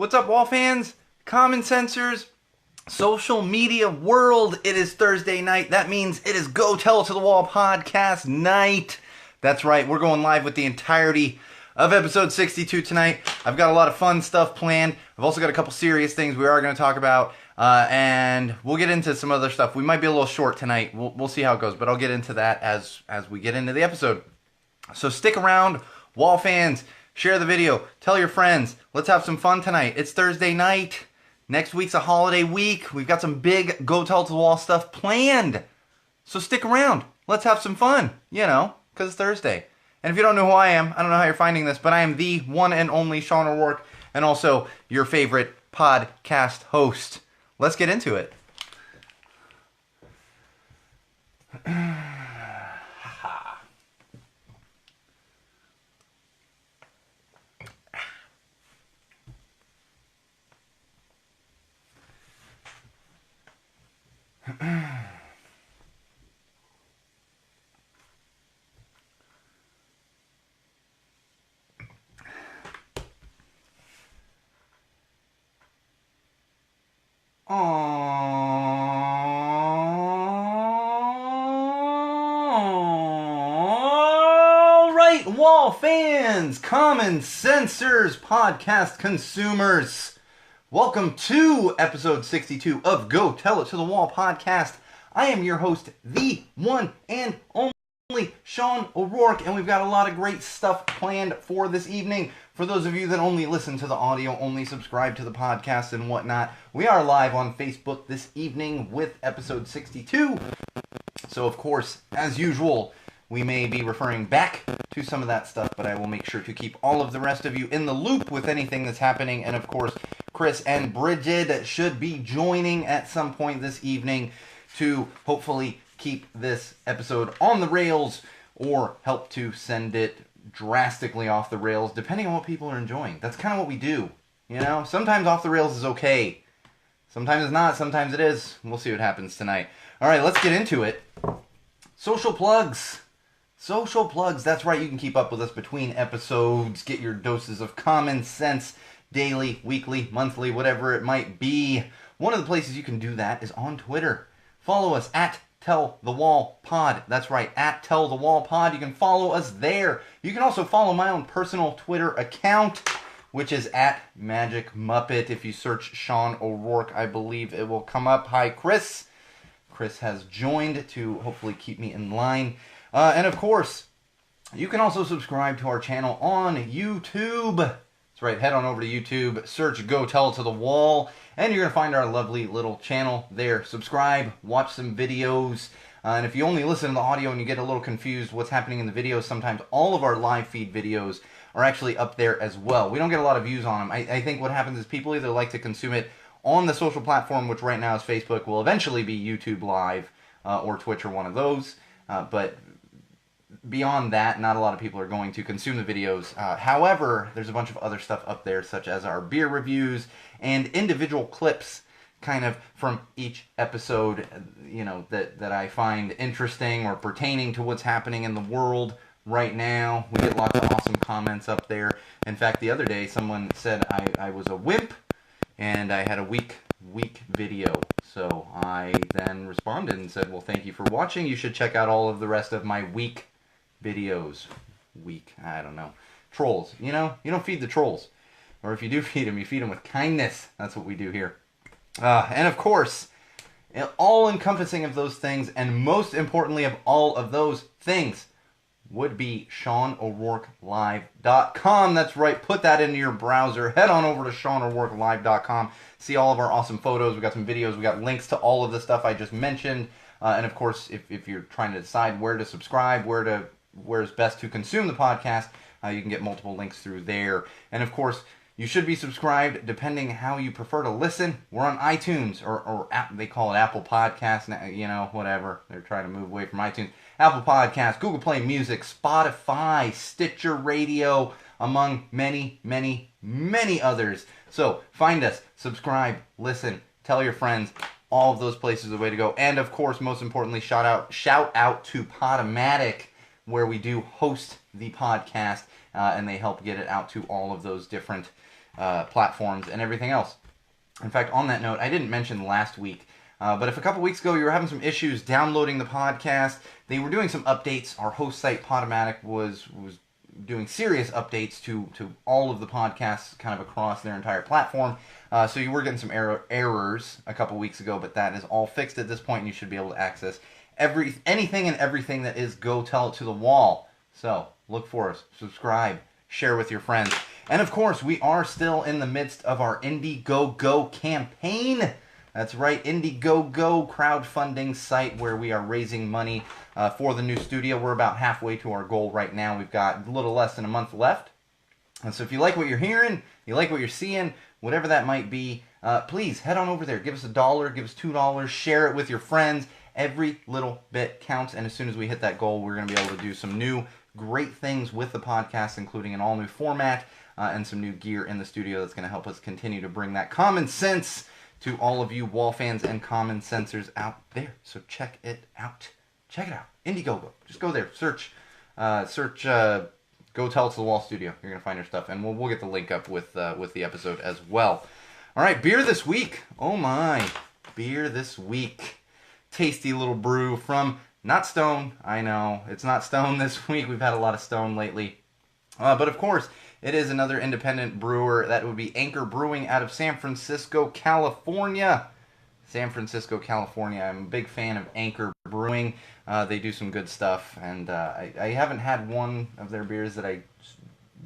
What's up, wall fans, common sensors, social media world? It is Thursday night. That means it is Go Tell It to the Wall podcast night. That's right, we're going live with the entirety of episode 62 tonight. I've got a lot of fun stuff planned. I've also got a couple serious things we are going to talk about, and we'll get into some other stuff. We might be a little short tonight. We'll see how it goes, but I'll get into that as we get into the episode. So stick around, wall fans. Share the video. Tell your friends. Let's have some fun tonight. It's Thursday night. Next week's a holiday week. We've got some big Go Tell It to the Wall stuff planned. So stick around. Let's have some fun, because it's Thursday. And if you don't know who I am, I don't know how you're finding this, but I am the one and only Sean O'Rourke, and also your favorite podcast host. Let's get into it. All right, wall fans, common sensors, podcast consumers. Welcome to episode 62 of Go Tell It to the Wall podcast. I am your host, the one and only Sean O'Rourke, and we've got a lot of great stuff planned for this evening. For those of you that only listen to the audio, only subscribe to the podcast and whatnot, we are live on Facebook this evening with episode 62. So, of course, as usual, we may be referring back to some of that stuff, but I will make sure to keep all of the rest of you in the loop with anything that's happening. And, of course, Chris and Bridget should be joining at some point this evening to hopefully keep this episode on the rails or help to send it drastically off the rails, depending on what people are enjoying. That's kind of what we do, Sometimes off the rails is okay. Sometimes it's not. Sometimes it is. We'll see what happens tonight. All right, let's get into it. Social plugs. Social plugs. That's right. You can keep up with us between episodes. Get your doses of common sense daily, weekly, monthly, whatever it might be. One of the places you can do that is on Twitter. Follow us at Tell the Wall Pod. That's right, at Tell the Wall Pod. You can follow us there. You can also follow my own personal Twitter account, which is at Magic Muppet. If you search Sean O'Rourke, I believe it will come up. Hi, Chris. Chris has joined to hopefully keep me in line. And of course, you can also subscribe to our channel on YouTube. That's right, head on over to YouTube, search Go Tell It to the Wall, and you're going to find our lovely little channel there. Subscribe, watch some videos, and if you only listen to the audio and you get a little confused what's happening in the videos, sometimes all of our live feed videos are actually up there as well. We don't get a lot of views on them. I think what happens is people either like to consume it on the social platform, which right now is Facebook, will eventually be YouTube Live or Twitch or one of those, but beyond that, not a lot of people are going to consume the videos. However, there's a bunch of other stuff up there, such as our beer reviews and individual clips kind of from each episode, that I find interesting or pertaining to what's happening in the world right now. We get lots of awesome comments up there. In fact, the other day, someone said I was a wimp and I had a weak video. So I then responded and said, well, thank you for watching. You should check out all of the rest of my weak videos. I don't know. Trolls. You don't feed the trolls. Or if you do feed them, you feed them with kindness. That's what we do here. And of course, all encompassing of those things, and most importantly of all of those things, would be SeanO'RourkeLive.com. That's right, put that into your browser. Head on over to SeanO'RourkeLive.com. See all of our awesome photos. We got some videos. We got links to all of the stuff I just mentioned. And of course, if you're trying to decide where to subscribe, where's best to consume the podcast, you can get multiple links through there. And of course, you should be subscribed depending how you prefer to listen. We're on iTunes, or they call it Apple Podcasts, whatever. They're trying to move away from iTunes. Apple Podcasts, Google Play Music, Spotify, Stitcher Radio, among many, many, many others. So find us, subscribe, listen, tell your friends. All of those places are the way to go. And of course, most importantly, shout out to Podomatic, where we do host the podcast, and they help get it out to all of those different platforms and everything else. In fact, on that note, I didn't mention last week, but if a couple weeks ago you were having some issues downloading the podcast, they were doing some updates. Our host site, Podomatic, was doing serious updates to all of the podcasts kind of across their entire platform. So you were getting some errors a couple weeks ago, but that is all fixed at this point, and you should be able to access anything and everything that is Go Tell It to the Wall. So look for us, subscribe, share with your friends. And of course, we are still in the midst of our Indiegogo campaign. That's right, Indiegogo crowdfunding site where we are raising money for the new studio. We're about halfway to our goal right now. We've got a little less than a month left. And so if you like what you're hearing, you like what you're seeing, whatever that might be, please head on over there. Give us $1, give us $2, share it with your friends. Every little bit counts, and as soon as we hit that goal, we're going to be able to do some new great things with the podcast, including an all-new format and some new gear in the studio that's going to help us continue to bring that common sense to all of you wall fans and common sensors out there. So check it out. Check it out. Indiegogo. Just go there. Search Go Tell It to the Wall Studio. You're going to find your stuff, and we'll get the link up with the episode as well. All right, beer this week. Oh my. Beer this week. Tasty little brew from, not Stone, I know, it's not Stone this week, we've had a lot of Stone lately, but of course, it is another independent brewer. That would be Anchor Brewing out of San Francisco, California. I'm a big fan of Anchor Brewing. They do some good stuff, and I haven't had one of their beers that I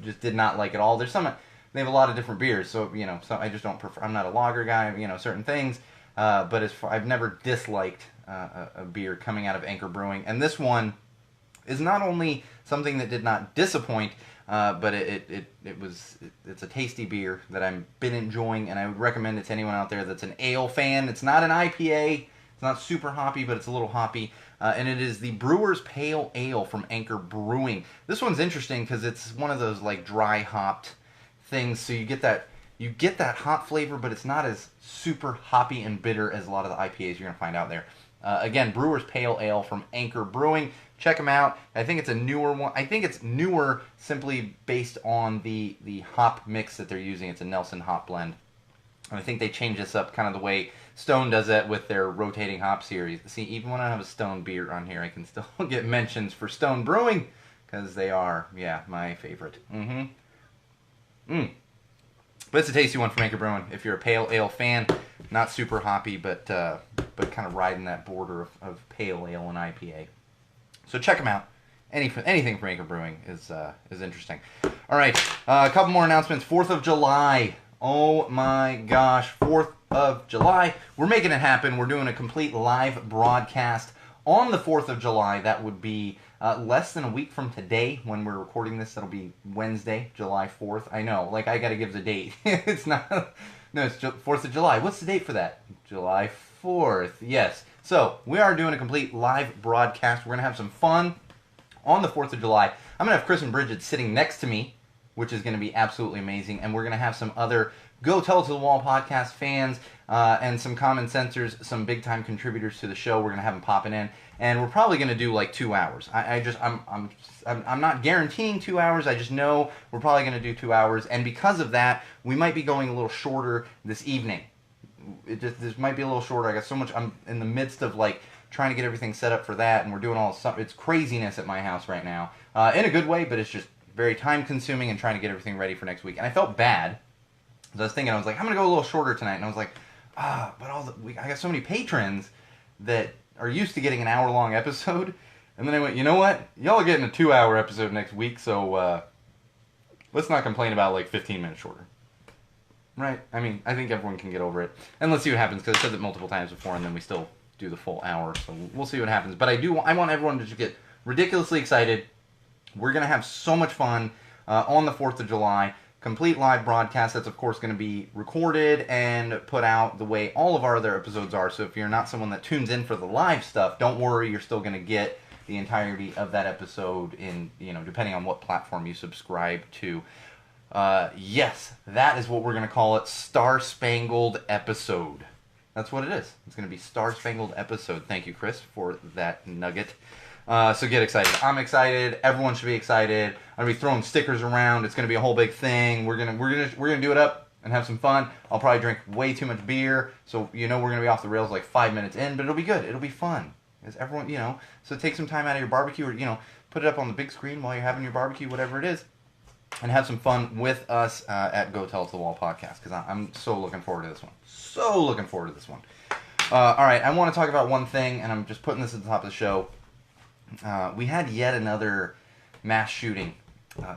just did not like at all. They have a lot of different beers, so, I just don't prefer, I'm not a lager guy, certain things. But I've never disliked a beer coming out of Anchor Brewing, and this one is not only something that did not disappoint, but it's a tasty beer that I've been enjoying, and I would recommend it to anyone out there that's an ale fan. It's not an IPA, it's not super hoppy, but it's a little hoppy, and it is the Brewer's Pale Ale from Anchor Brewing. This one's interesting because it's one of those like dry hopped things, so you get that hop flavor, but it's not as super hoppy and bitter as a lot of the IPAs you're going to find out there. Again, Brewer's Pale Ale from Anchor Brewing. Check them out. I think it's a newer one. I think it's newer simply based on the hop mix that they're using. It's a Nelson hop blend. And I think they changed this up kind of the way Stone does it with their rotating hop series. See, even when I have a Stone beer on here, I can still get mentions for Stone Brewing because they are, my favorite. But it's a tasty one from Anchor Brewing. If you're a pale ale fan, not super hoppy, but kind of riding that border of pale ale and IPA. So check them out. Anything from Anchor Brewing is interesting. All right, a couple more announcements. 4th of July. Oh my gosh, 4th of July. We're making it happen. We're doing a complete live broadcast on the 4th of July. That would be less than a week from today when we're recording this. That'll be Wednesday, July 4th. I know, I got to give the date. It's 4th of July. What's the date for that? July 4th. Yes. So we are doing a complete live broadcast. We're going to have some fun on the 4th of July. I'm going to have Chris and Bridget sitting next to me, which is going to be absolutely amazing. And we're going to have some other Go Tell It to the Wall podcast fans and some common sensors, some big-time contributors to the show. We're going to have them popping in. And we're probably going to do 2 hours. I'm not guaranteeing 2 hours. I just know we're probably going to do 2 hours. And because of that, we might be going a little shorter this evening. This might be a little shorter. I got so much. I'm in the midst of trying to get everything set up for that, and we're doing all stuff. It's craziness at my house right now, in a good way, but it's just very time consuming and trying to get everything ready for next week. And I felt bad. I was thinking, I'm going to go a little shorter tonight, and I was like, but I got so many patrons that are used to getting an hour-long episode, and then I went, you know what? Y'all are getting a 2-hour episode next week, so let's not complain about 15 minutes shorter. Right? I mean, I think everyone can get over it. And let's see what happens, because I said it multiple times before, and then we still do the full hour, so we'll see what happens. But I want everyone to just get ridiculously excited. We're going to have so much fun on the 4th of July. Complete live broadcast that's, of course, going to be recorded and put out the way all of our other episodes are. So if you're not someone that tunes in for the live stuff, don't worry. You're still going to get the entirety of that episode in, depending on what platform you subscribe to. Yes, that is what we're going to call it, Star Spangled Episode. That's what it is. It's going to be Star Spangled Episode. Thank you, Chris, for that nugget. So get excited. I'm excited. Everyone should be excited. I'm gonna be throwing stickers around. It's gonna be a whole big thing. We're gonna do it up and have some fun. I'll probably drink way too much beer, so we're gonna be off the rails like 5 minutes in, but it'll be good. It'll be fun. Because everyone, so take some time out of your barbecue, or put it up on the big screen while you're having your barbecue, whatever it is, and have some fun with us at Go Tell It to the Wall podcast. Because I'm so looking forward to this one. So looking forward to this one. All right, I want to talk about one thing, and I'm just putting this at the top of the show. We had yet another mass shooting,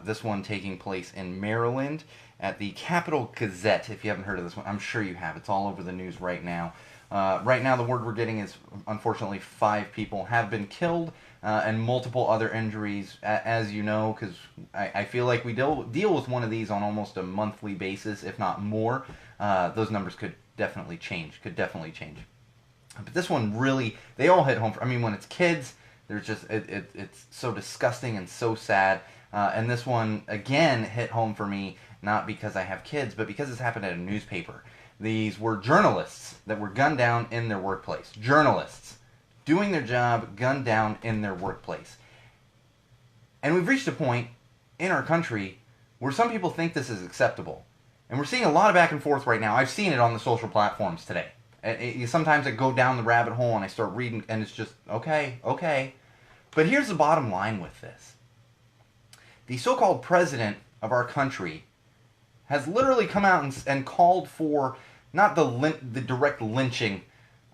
this one taking place in Maryland at the Capital Gazette. If you haven't heard of this one, I'm sure you have. It's all over the news right now. Right now, the word we're getting is, unfortunately, 5 people have been killed and multiple other injuries, as you know, because I feel like we deal with one of these on almost a monthly basis, if not more. Those numbers could definitely change. But this one really, they all hit home. When it's kids, there's just it's so disgusting and so sad. And this one again hit home for me, not because I have kids, but because this happened at a newspaper. These were journalists that were gunned down in their workplace. Journalists doing their job, gunned down in their workplace. And we've reached a point in our country where some people think this is acceptable. And we're seeing a lot of back and forth right now. I've seen it on the social platforms today. Sometimes I go down the rabbit hole and I start reading, and it's just, okay. But here's the bottom line with this. The so-called president of our country has literally come out and called for not the direct lynching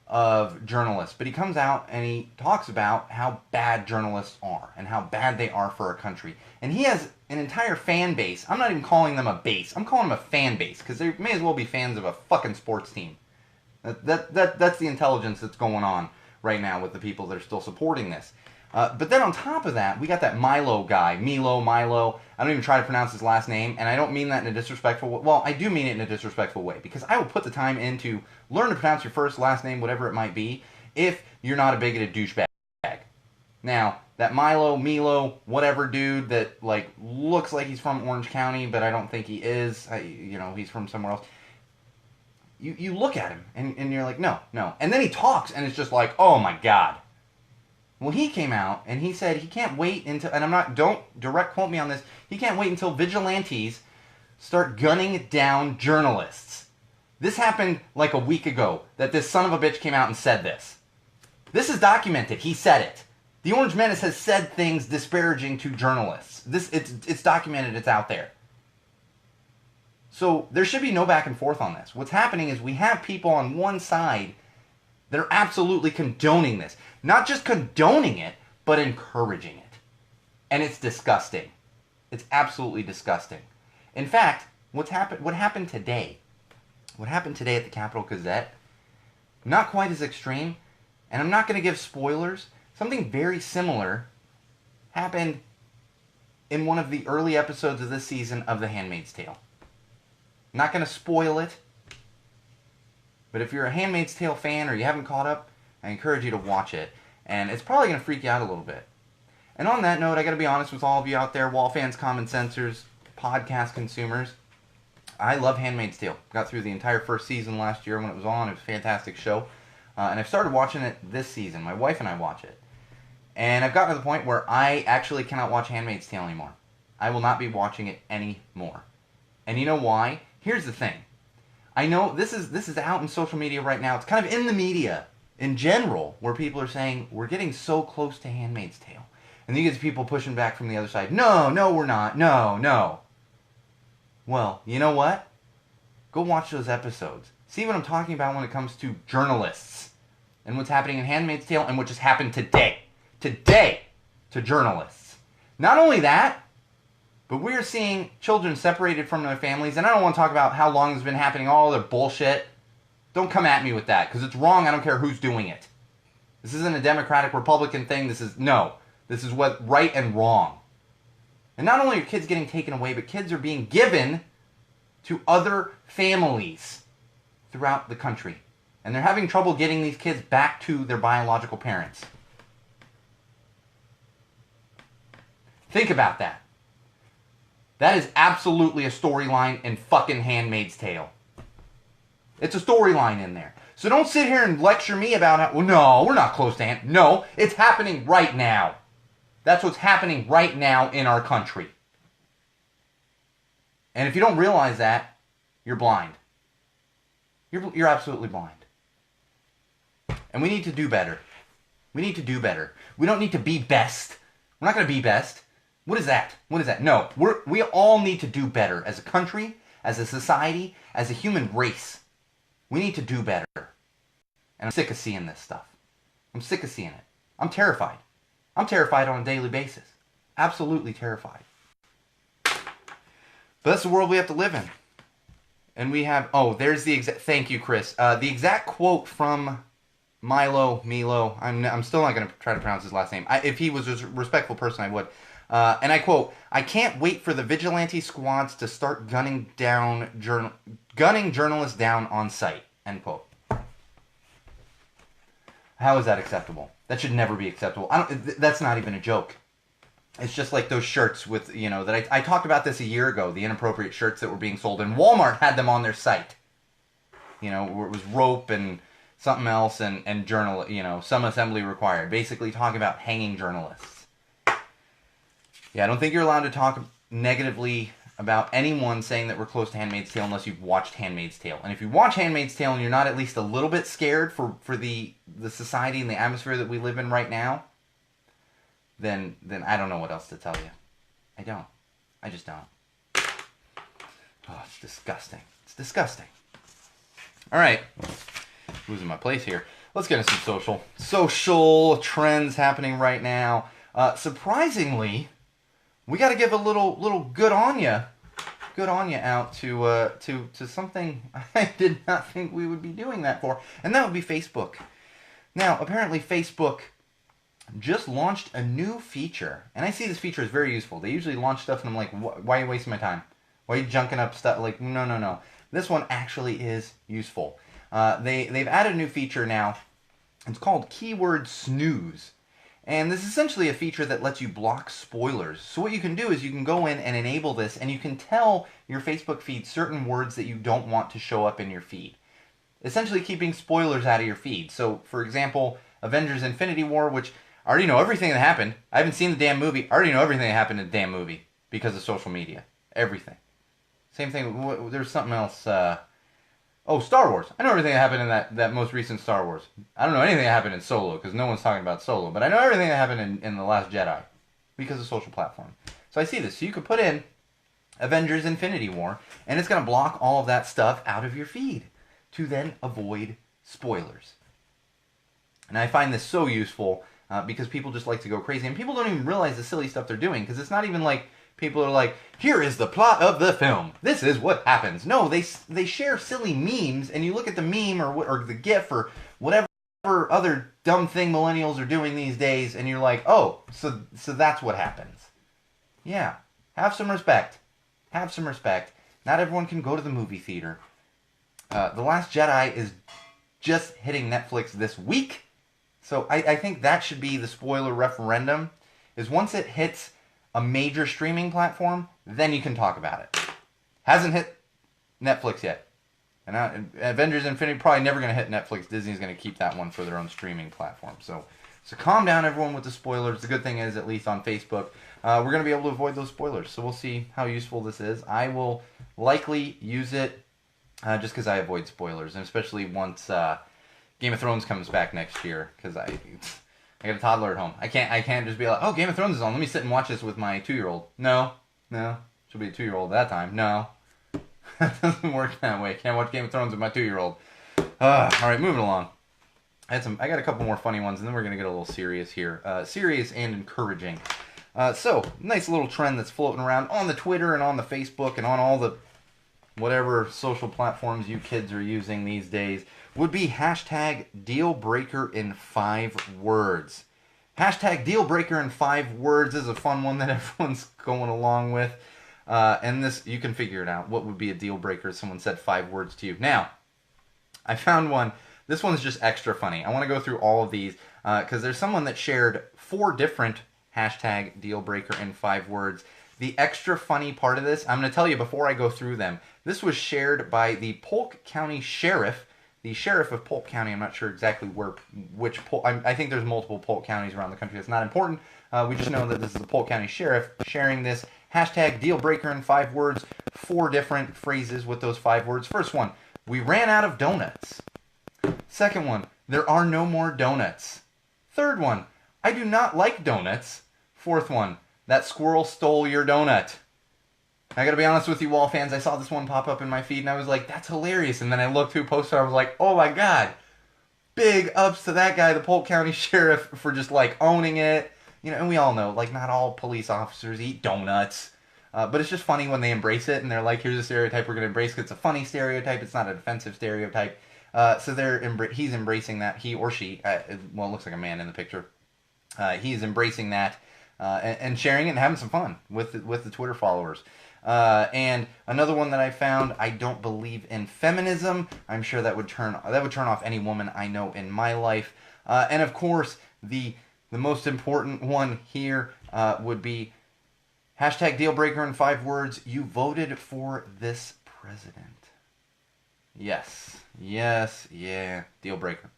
of journalists, but he comes out and he talks about how bad journalists are and how bad they are for our country. And he has an entire fan base. I'm not even calling them a base. I'm calling them a fan base, because they may as well be fans of a fucking sports team. That's the intelligence that's going on right now with the people that are still supporting this. But then on top of that, we got that Milo guy, Milo. I don't even try to pronounce his last name, and I don't mean that in a disrespectful way. Well, I do mean it in a disrespectful way, because I will put the time in to learn to pronounce your first, last name, whatever it might be, if you're not a bigoted douchebag. Now, that Milo, whatever dude that, looks like he's from Orange County, but I don't think he is, he's from somewhere else. You look at him, and you're like, no. And then he talks, and it's just like, oh my God. Well, he came out and he said he can't wait until, and don't direct quote me on this, he can't wait until vigilantes start gunning down journalists. This happened like a week ago, that this son of a bitch came out and said this. This is documented. He said it. The Orange Menace has said things disparaging to journalists. It's documented. It's out there. So there should be no back and forth on this. What's happening is we have people on one side that are absolutely condoning this. Not just condoning it, but encouraging it. And it's disgusting. It's absolutely disgusting. In fact, what happened today at the Capital Gazette, not quite as extreme, and I'm not going to give spoilers. Something very similar happened in one of the early episodes of this season of The Handmaid's Tale. Not going to spoil it, but if you're a Handmaid's Tale fan or you haven't caught up, I encourage you to watch it. And it's probably going to freak you out a little bit. And on that note, I got to be honest with all of you out there, wall fans, common sensors, podcast consumers. I love Handmaid's Tale. Got through the entire first season last year when it was on. It was a fantastic show. And I've started watching it this season. My wife and I watch it. And I've gotten to the point where I actually cannot watch Handmaid's Tale anymore. I will not be watching it anymore. And you know why? Here's the thing. I know this is out in social media right now. It's kind of in the media in general, where people are saying, we're getting so close to Handmaid's Tale. And then you get people pushing back from the other side. No, we're not. No. Well, you know what? Go watch those episodes. See what I'm talking about when it comes to journalists. And what's happening in Handmaid's Tale, and what just happened today. Today, to journalists. Not only that, but we're seeing children separated from their families. And I don't want to talk about how long it's been happening, all other bullshit. Don't come at me with that, because it's wrong. I don't care who's doing it. This isn't a Democratic, Republican thing. This is what right and wrong. And not only are kids getting taken away, but kids are being given to other families throughout the country. And they're having trouble getting these kids back to their biological parents. Think about that. That is absolutely a storyline in fucking Handmaid's Tale. It's a storyline in there. So don't sit here and lecture me about how, well, no, we're not close to No, it's happening right now. That's what's happening right now in our country. And if you don't realize that, you're blind. You're absolutely blind. And we need to do better. We need to do better. We don't need to be best. We're not going to be best. What is that? What is that? No, we all need to do better as a country, as a society, as a human race. We need to do better. And I'm sick of seeing this stuff. I'm sick of seeing it. I'm terrified. I'm terrified on a daily basis. Absolutely terrified. But that's the world we have to live in. And we have, there's the exact, thank you, Chris. The exact quote from Milo, I'm still not going to try to pronounce his last name. If he was a respectful person, I would. And I quote, "I can't wait for the vigilante squads to start gunning journalists down on sight." End quote. How is that acceptable? That should never be acceptable. That's not even a joke. It's just like those shirts with, that I talked about this a year ago, the inappropriate shirts that were being sold, and Walmart had them on their site. Where it was rope and something else and journal, some assembly required. Basically talking about hanging journalists. Yeah, I don't think you're allowed to talk negatively about anyone saying that we're close to Handmaid's Tale unless you've watched Handmaid's Tale. And if you watch Handmaid's Tale and you're not at least a little bit scared for the society and the atmosphere that we live in right now, then I don't know what else to tell you. I don't. I just don't. Oh, it's disgusting. It's disgusting. All right. Losing my place here. Let's get into some social trends happening right now. Surprisingly, we got to give a little good on ya out to something I did not think we would be doing that for, and that would be Facebook. Now, apparently Facebook just launched a new feature, and I see this feature as very useful. They usually launch stuff and I'm like, why are you wasting my time? Why are you junking up stuff? Like, no. This one actually is useful. They've added a new feature now. It's called Keyword Snooze. And this is essentially a feature that lets you block spoilers. So what you can do is you can go in and enable this, and you can tell your Facebook feed certain words that you don't want to show up in your feed. Essentially keeping spoilers out of your feed. So, for example, Avengers Infinity War, which I already know everything that happened. I haven't seen the damn movie. I already know everything that happened in the damn movie because of social media. Everything. Same thing, there's something else. Star Wars. I know everything that happened in that most recent Star Wars. I don't know anything that happened in Solo, because no one's talking about Solo. But I know everything that happened in The Last Jedi, because of social platform. So I see this. So you could put in Avengers Infinity War, and it's going to block all of that stuff out of your feed, to then avoid spoilers. And I find this so useful, because people just like to go crazy. And people don't even realize the silly stuff they're doing, because it's not even like people are like, here is the plot of the film. This is what happens. No, they share silly memes, and you look at the meme or the GIF or whatever other dumb thing millennials are doing these days, and you're like, oh, so that's what happens. Yeah, have some respect. Have some respect. Not everyone can go to the movie theater. The Last Jedi is just hitting Netflix this week, so I think that should be the spoiler referendum, is once it hits a major streaming platform, then you can talk about it. Hasn't hit Netflix yet. And Avengers Infinity probably never going to hit Netflix. Disney's going to keep that one for their own streaming platform. So calm down, everyone, with the spoilers. The good thing is, at least on Facebook, we're going to be able to avoid those spoilers. So we'll see how useful this is. I will likely use it just because I avoid spoilers, and especially once Game of Thrones comes back next year, because I got a toddler at home. I can't just be like, oh, Game of Thrones is on. Let me sit and watch this with my 2-year-old. No. She'll be a 2-year-old at that time. No. That doesn't work that way. Can't watch Game of Thrones with my 2-year-old. All right, moving along. I got a couple more funny ones, and then we're going to get a little serious here. Serious and encouraging. So, nice little trend that's floating around on the Twitter and on the Facebook and on all the whatever social platforms you kids are using these days would be hashtag dealbreaker in 5 words. Hashtag dealbreaker in 5 words is a fun one that everyone's going along with. And this, you can figure it out. What would be a deal breaker if someone said 5 words to you? Now, I found one. This one's just extra funny. I want to go through all of these because there's someone that shared 4 different hashtag deal breaker in 5 words. The extra funny part of this, I'm going to tell you before I go through them. This was shared by the Polk County Sheriff. the sheriff of Polk County. I'm not sure exactly which Polk. I think there's multiple Polk counties around the country. It's not important. We just know that this is the Polk County sheriff sharing this hashtag deal breaker in 5 words, 4 different phrases with those 5 words. First one, we ran out of donuts. Second one, there are no more donuts. Third one, I do not like donuts. Fourth one, that squirrel stole your donut. I gotta be honest with you, Wall fans, I saw this one pop up in my feed and I was like, that's hilarious. And then I looked who posted, I was like, oh my god. Big ups to that guy, the Polk County sheriff, for just like owning it. You know, and we all know, like, not all police officers eat donuts. But it's just funny when they embrace it and they're like, here's a stereotype we're going to embrace because it's a funny stereotype. It's not a defensive stereotype. So he's embracing that, he or she, well, it looks like a man in the picture. He's embracing that and sharing it and having some fun with the Twitter followers. And another one that I found, I don't believe in feminism. I'm sure that would turn off any woman I know in my life. And of course, the most important one here would be hashtag deal breaker in 5 words. You voted for this president. Yes, yeah, deal breaker.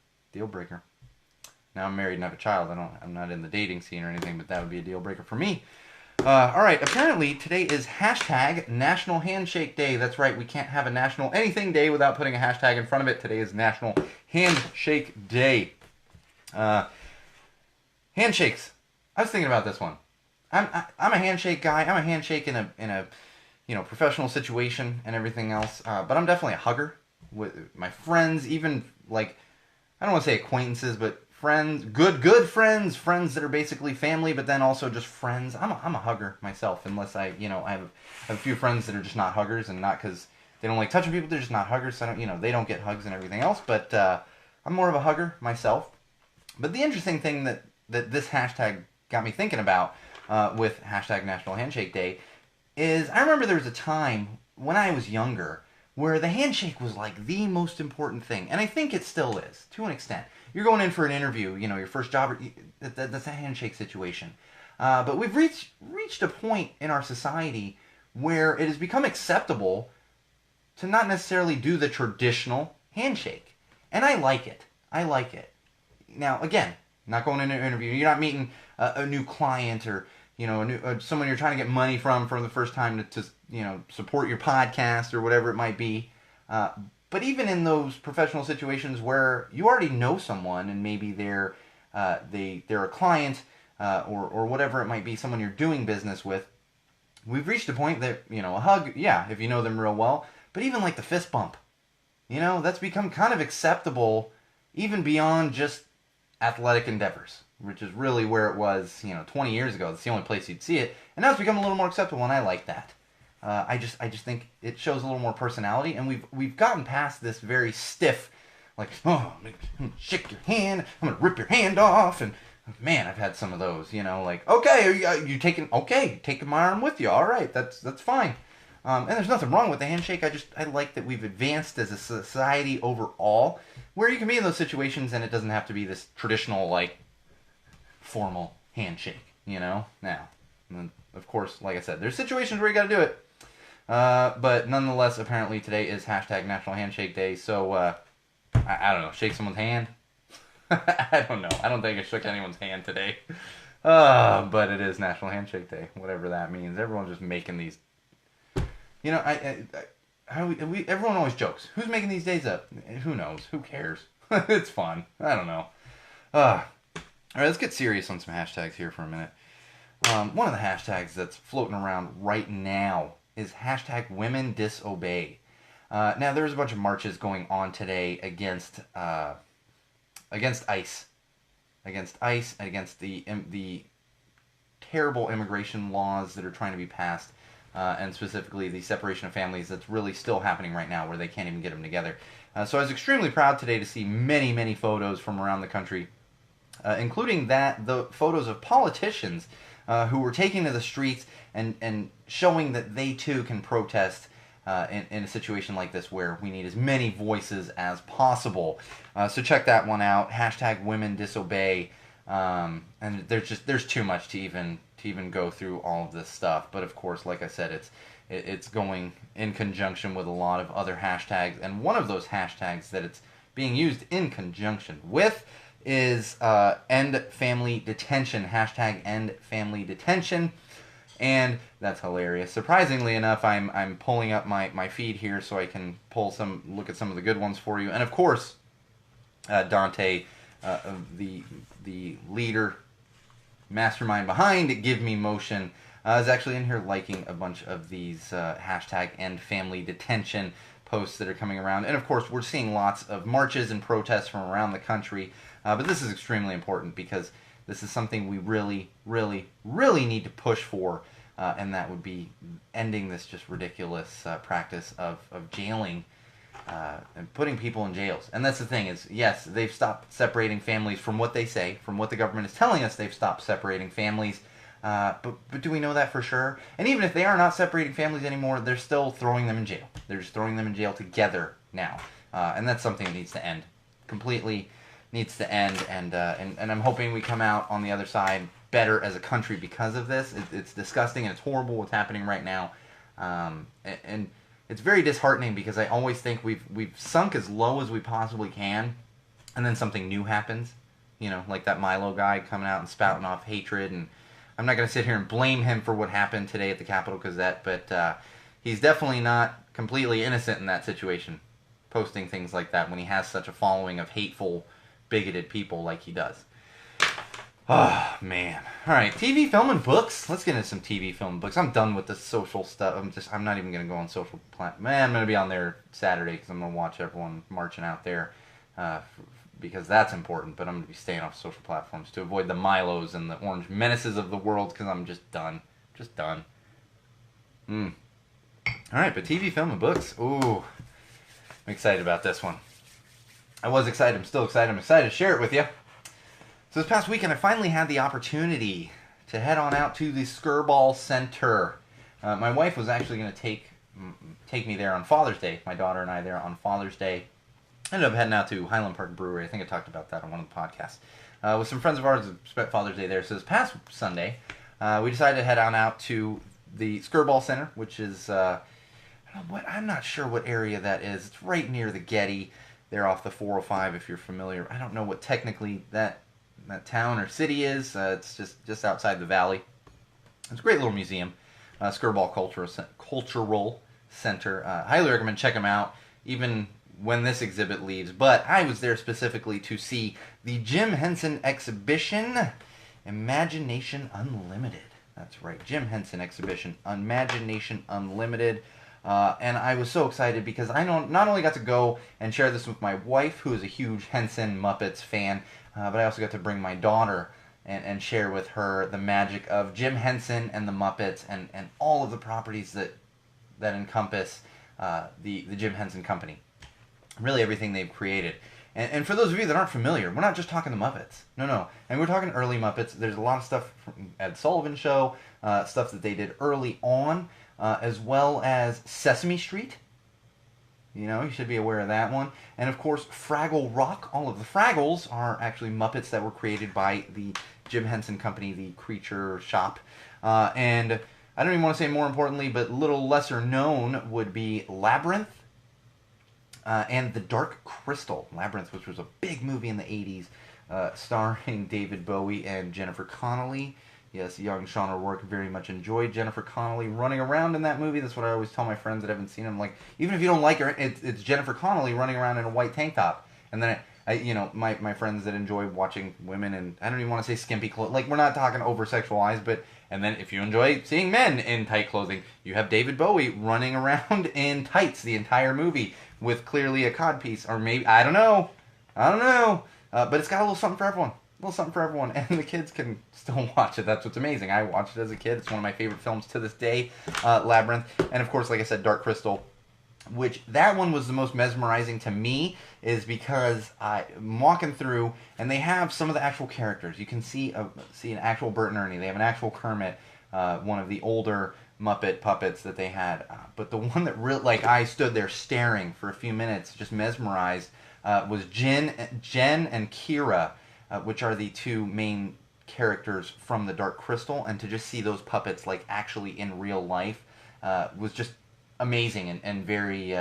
Now I'm married and have a child. I'm not in the dating scene or anything, but that would be a deal breaker for me. All right, apparently today is hashtag National Handshake Day. That's right, we can't have a National Anything Day without putting a hashtag in front of it. Today is National Handshake Day. Handshakes. I was thinking about this one. I'm a handshake guy. I'm a handshake in a professional situation and everything else. But I'm definitely a hugger with my friends. Even like, I don't want to say acquaintances, but friends, good friends that are basically family, but then also just friends. I'm a hugger myself, unless I have a few friends that are just not huggers, and not because they don't like touching people. They're just not huggers. So they don't get hugs and everything else. But I'm more of a hugger myself. But the interesting thing that this hashtag got me thinking about with hashtag National Handshake Day is I remember there was a time when I was younger where the handshake was like the most important thing. And I think it still is, to an extent. You're going in for an interview, your first job, that's a handshake situation. But we've reached a point in our society where it has become acceptable to not necessarily do the traditional handshake. And I like it. Now, again, not going into an interview. You're not meeting a new client or someone you're trying to get money from for the first time to support your podcast or whatever it might be. But even in those professional situations where you already know someone and maybe they're a client or whatever it might be, someone you're doing business with, we've reached a point that a hug, yeah, if you know them real well, but even like the fist bump, that's become kind of acceptable even beyond just athletic endeavors, which is really where it was, 20 years ago. That's the only place you'd see it. And now it's become a little more acceptable, and I like that. I just think it shows a little more personality, and we've gotten past this very stiff, like, oh, I'm gonna shake your hand, I'm gonna rip your hand off, and man, I've had some of those, like, okay, are you taking my arm with you, all right, that's fine. And there's nothing wrong with the handshake. I like that we've advanced as a society overall, where you can be in those situations and it doesn't have to be this traditional, like, formal handshake, Now, of course, like I said, there's situations where you gotta do it. But nonetheless, apparently today is hashtag National Handshake Day, so, I don't know, shake someone's hand? I don't know. I don't think I shook anyone's hand today. But it is National Handshake Day, whatever that means. Everyone's just making these... everyone always jokes. Who's making these days up? Who knows? Who cares? It's fun. I don't know. All right, let's get serious on some hashtags here for a minute. One of the hashtags that's floating around right now is hashtag Women Disobey. Now, there's a bunch of marches going on today against ICE. Against ICE, against the terrible immigration laws that are trying to be passed. And specifically the separation of families that's really still happening right now, where they can't even get them together. So I was extremely proud today to see many, many photos from around the country, including the photos of politicians who were taking to the streets and showing that they too can protest in a situation like this where we need as many voices as possible. So check that one out. Hashtag Women Disobey. And there's too much to even go through all of this stuff. But of course, like I said, it's going in conjunction with a lot of other hashtags. And one of those hashtags that it's being used in conjunction with is End Family Detention, hashtag End Family Detention. And that's hilarious. Surprisingly enough, I'm pulling up my feed here so I can look at some of the good ones for you. And of course, Dante, the leader, mastermind behind Give Me Motion, is actually in here liking a bunch of these hashtag End Family Detention posts that are coming around. And of course, we're seeing lots of marches and protests from around the country. But this is extremely important because this is something we really, really, really need to push for, and that would be ending this just ridiculous practice of jailing and putting people in jails. And that's the thing is, yes, they've stopped separating families from what they say, from what the government is telling us they've stopped separating families. But do we know that for sure? And even if they are not separating families anymore, they're still throwing them in jail. They're just throwing them in jail together now. And that's something that needs to end. Completely needs to end. And I'm hoping we come out on the other side better as a country because of this. It's disgusting and it's horrible what's happening right now. And it's very disheartening because I always think we've sunk as low as we possibly can, and then something new happens. You know, like that Milo guy coming out and spouting off hatred. And I'm not going to sit here and blame him for what happened today at the Capitol Gazette, but he's definitely not completely innocent in that situation, posting things like that when he has such a following of hateful, bigoted people like he does. Oh, man. Alright, TV, film, and books. Let's get into some TV, film, and books. I'm done with the social stuff. I'm not even going to go on social Man, I'm going to be on there Saturday because I'm going to watch everyone marching out there because that's important. But I'm going to be staying off social platforms to avoid the Milos and the Orange Menaces of the world because I'm just done. Just done. Alright, but TV, film, and books. Ooh, I'm excited about this one. I was excited. I'm still excited. I'm excited to share it with you. So this past weekend, I finally had the opportunity to head on out to the Skirball Center. My wife was actually going to take me there on Father's Day. My daughter and I there on Father's Day. I ended up heading out to Highland Park Brewery. I think I talked about that on one of the podcasts. With some friends of ours who spent Father's Day there. So this past Sunday, we decided to head on out to the Skirball Center, which is, I'm not sure what area that is. It's right near the Getty. They're off the 405 if you're familiar. I don't know what technically that town or city is. It's just outside the valley. It's a great little museum. Skirball Cultural Center. Highly recommend check them out, even when this exhibit leaves. But I was there specifically to see the Jim Henson exhibition, Imagination Unlimited. That's right, Jim Henson exhibition, Imagination Unlimited. And I was so excited because I not only got to go and share this with my wife, who is a huge Henson Muppets fan, but I also got to bring my daughter and share with her the magic of Jim Henson and the Muppets and all of the properties that encompass the Jim Henson Company. Really everything they've created. And for those of you that aren't familiar, we're not just talking the Muppets. No. And we're talking early Muppets. There's a lot of stuff from Ed Sullivan Show, stuff that they did early on, as well as Sesame Street. You know, you should be aware of that one. And of course, Fraggle Rock. All of the Fraggles are actually Muppets that were created by the Jim Henson Company, the Creature Shop. And I don't even want to say more importantly, but little lesser known would be Labyrinth and The Dark Crystal. Labyrinth, which was a big movie in the 80s, starring David Bowie and Jennifer Connelly. Yes, young Sean O'Rourke very much enjoyed Jennifer Connelly running around in that movie. That's what I always tell my friends that haven't seen him. Like, even if you don't like her, it's Jennifer Connelly running around in a white tank top. And then, my friends that enjoy watching women, and I don't even want to say skimpy clothes. Like, we're not talking over-sexualized, but... And then if you enjoy seeing men in tight clothing, you have David Bowie running around in tights the entire movie with clearly a codpiece. Or maybe, I don't know. But it's got a little something for everyone. And the kids can still watch it. That's what's amazing. I watched it as a kid. It's one of my favorite films to this day, Labyrinth. And of course, like I said, Dark Crystal, which that one was the most mesmerizing to me, is because I'm walking through, and they have some of the actual characters. You can see an actual Bert and Ernie. They have an actual Kermit, one of the older Muppet puppets that they had. But the one that really, like, I stood there staring for a few minutes, just mesmerized, was Jen and Kira, which are the two main characters from the Dark Crystal, and to just see those puppets like actually in real life was just amazing and very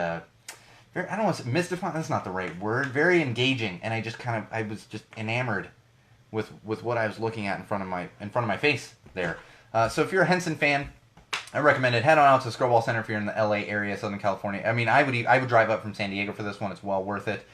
very, I don't want to say mystifying. That's not the right word. Very engaging, and I was just enamored with what I was looking at in front of my face there. So if you're a Henson fan, I recommend it. Head on out to the Screwball Center if you're in the LA area, Southern California. I mean, I would drive up from San Diego for this one. It's well worth it,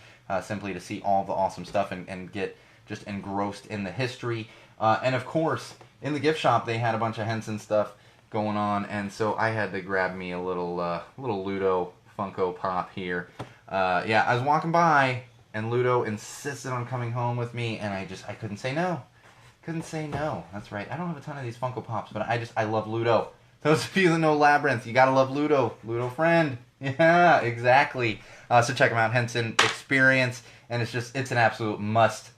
simply to see all the awesome stuff and get just engrossed in the history. And of course, in the gift shop, they had a bunch of Henson stuff going on, and so I had to grab me a little Ludo Funko Pop here. Yeah, I was walking by, and Ludo insisted on coming home with me, and I couldn't say no. Couldn't say no. That's right. I don't have a ton of these Funko Pops, but I love Ludo. Those of you that know Labyrinth, you gotta love Ludo. Ludo friend. Yeah, exactly. So check them out, Henson Experience, and it's an absolute must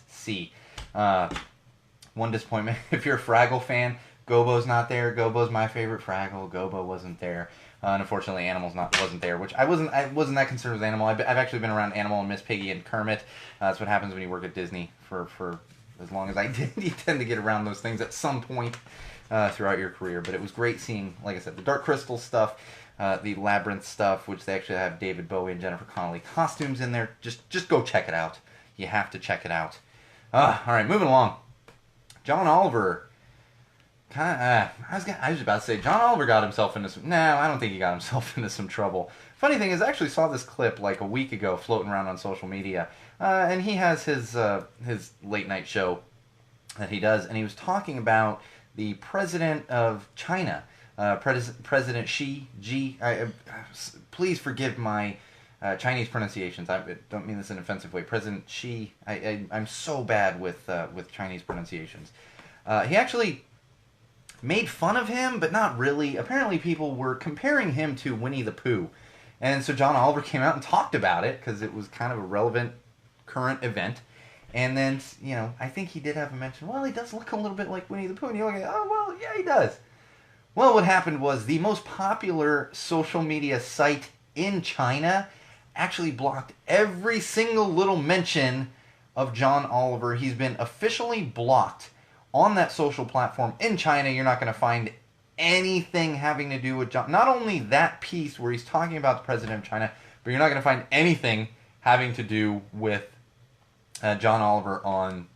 see. One disappointment, if you're a Fraggle fan, Gobo's not there. Gobo's my favorite Fraggle. Gobo wasn't there. And unfortunately, Animal's wasn't there, which I wasn't that concerned with Animal. I've actually been around Animal and Miss Piggy and Kermit. That's what happens when you work at Disney for as long as I did. You tend to get around those things at some point throughout your career. But it was great seeing, like I said, the Dark Crystal stuff, the Labyrinth stuff, which they actually have David Bowie and Jennifer Connelly costumes in there. Just go check it out. You have to check it out. All right, moving along. John Oliver. I was about to say John Oliver got himself into some. No, I don't think he got himself into some trouble. Funny thing is, I actually saw this clip like a week ago floating around on social media, and he has his late night show that he does, and he was talking about the president of China, President Xi. Please forgive my Chinese pronunciations. I don't mean this in an offensive way. President Xi. I'm so bad with Chinese pronunciations. He actually made fun of him, but not really. Apparently people were comparing him to Winnie the Pooh. And so John Oliver came out and talked about it because it was kind of a relevant current event. And then, I think he did have a mention, well, he does look a little bit like Winnie the Pooh. And you're like, oh, well, yeah, he does. Well, what happened was the most popular social media site in China actually blocked every single little mention of John Oliver. He's been officially blocked on that social platform in China. You're not going to find anything having to do with John. Not only that piece where he's talking about the president of China, but you're not going to find anything having to do with John Oliver on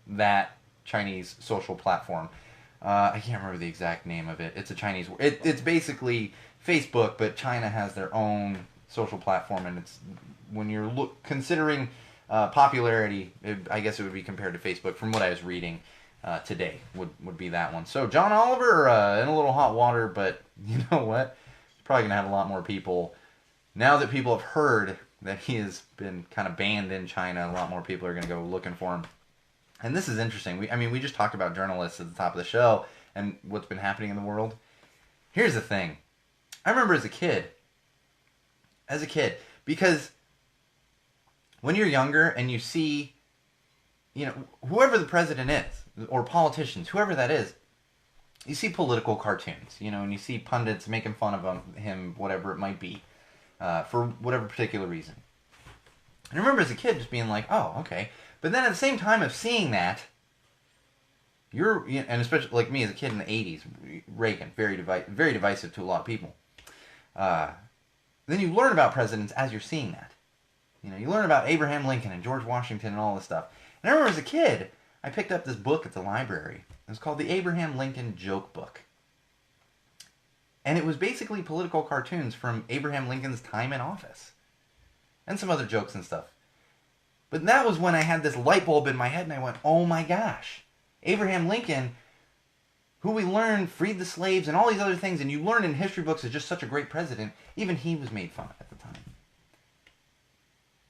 that Chinese social platform. I can't remember the exact name of it. It's a Chinese word. It's basically Facebook, but China has their own social platform, and it's when you're considering popularity, I guess it would be compared to Facebook from what I was reading. Today would be that one. So John Oliver in a little hot water, but you know what? He's probably going to have a lot more people. Now that people have heard that he has been kind of banned in China, a lot more people are going to go looking for him. And this is interesting. We just talked about journalists at the top of the show and what's been happening in the world. Here's the thing. I remember as a kid, because when you're younger and you see, whoever the president is, or politicians, whoever that is, you see political cartoons, and you see pundits making fun of him, whatever it might be, for whatever particular reason. And I remember as a kid just being like, oh, okay. But then at the same time of seeing that, and especially like me as a kid in the 80s, Reagan, very divisive to a lot of people. Then you learn about presidents as you're seeing that. You learn about Abraham Lincoln and George Washington and all this stuff. And I remember as a kid, I picked up this book at the library. It was called the Abraham Lincoln Joke Book. And it was basically political cartoons from Abraham Lincoln's time in office. And some other jokes and stuff. But that was when I had this light bulb in my head and I went, oh my gosh. Abraham Lincoln, who we learned freed the slaves and all these other things, and you learn in history books as just such a great president, even he was made fun of at the time.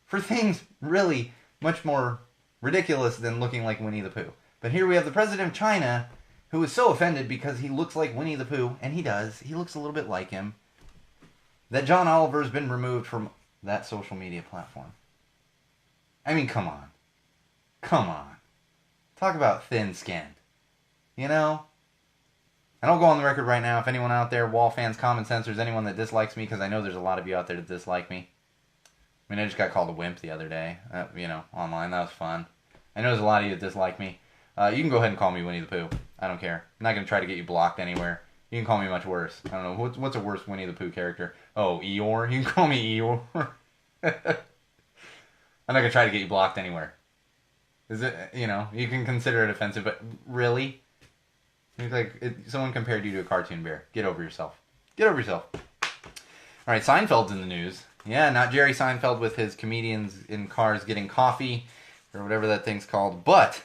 For things really much more ridiculous than looking like Winnie the Pooh. But here we have the president of China, who is so offended because he looks like Winnie the Pooh, and he does. He looks a little bit like him. That John Oliver has been removed from that social media platform. Come on. Come on. Talk about thin-skinned. And I'll go on the record right now, if anyone out there, Wall fans, Common Sensors, anyone that dislikes me, because I know there's a lot of you out there that dislike me. I just got called a wimp the other day, online. That was fun. I know there's a lot of you that dislike me. You can go ahead and call me Winnie the Pooh. I don't care. I'm not going to try to get you blocked anywhere. You can call me much worse. I don't know. What's a worse Winnie the Pooh character? Oh, Eeyore? You can call me Eeyore. I'm not going to try to get you blocked anywhere. Is it, you can consider it offensive, but really? Someone compared you to a cartoon bear. Get over yourself. Get over yourself. All right, Seinfeld's in the news. Yeah, not Jerry Seinfeld with his comedians in cars getting coffee, or whatever that thing's called, but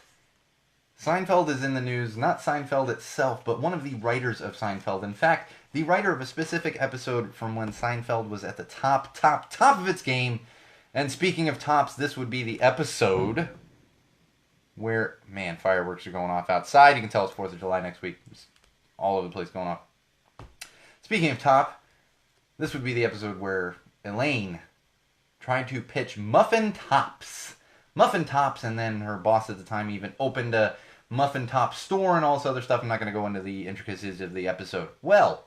Seinfeld is in the news, not Seinfeld itself, but one of the writers of Seinfeld. In fact, the writer of a specific episode from when Seinfeld was at the top of its game. And speaking of tops, this would be the episode where, man, fireworks are going off outside. You can tell it's 4th of July next week. It's all over the place going off. Speaking of top, this would be the episode where Elaine tried to pitch Muffin Tops. Muffin Tops, and then her boss at the time even opened a Muffin Top store and all this other stuff. I'm not going to go into the intricacies of the episode. Well,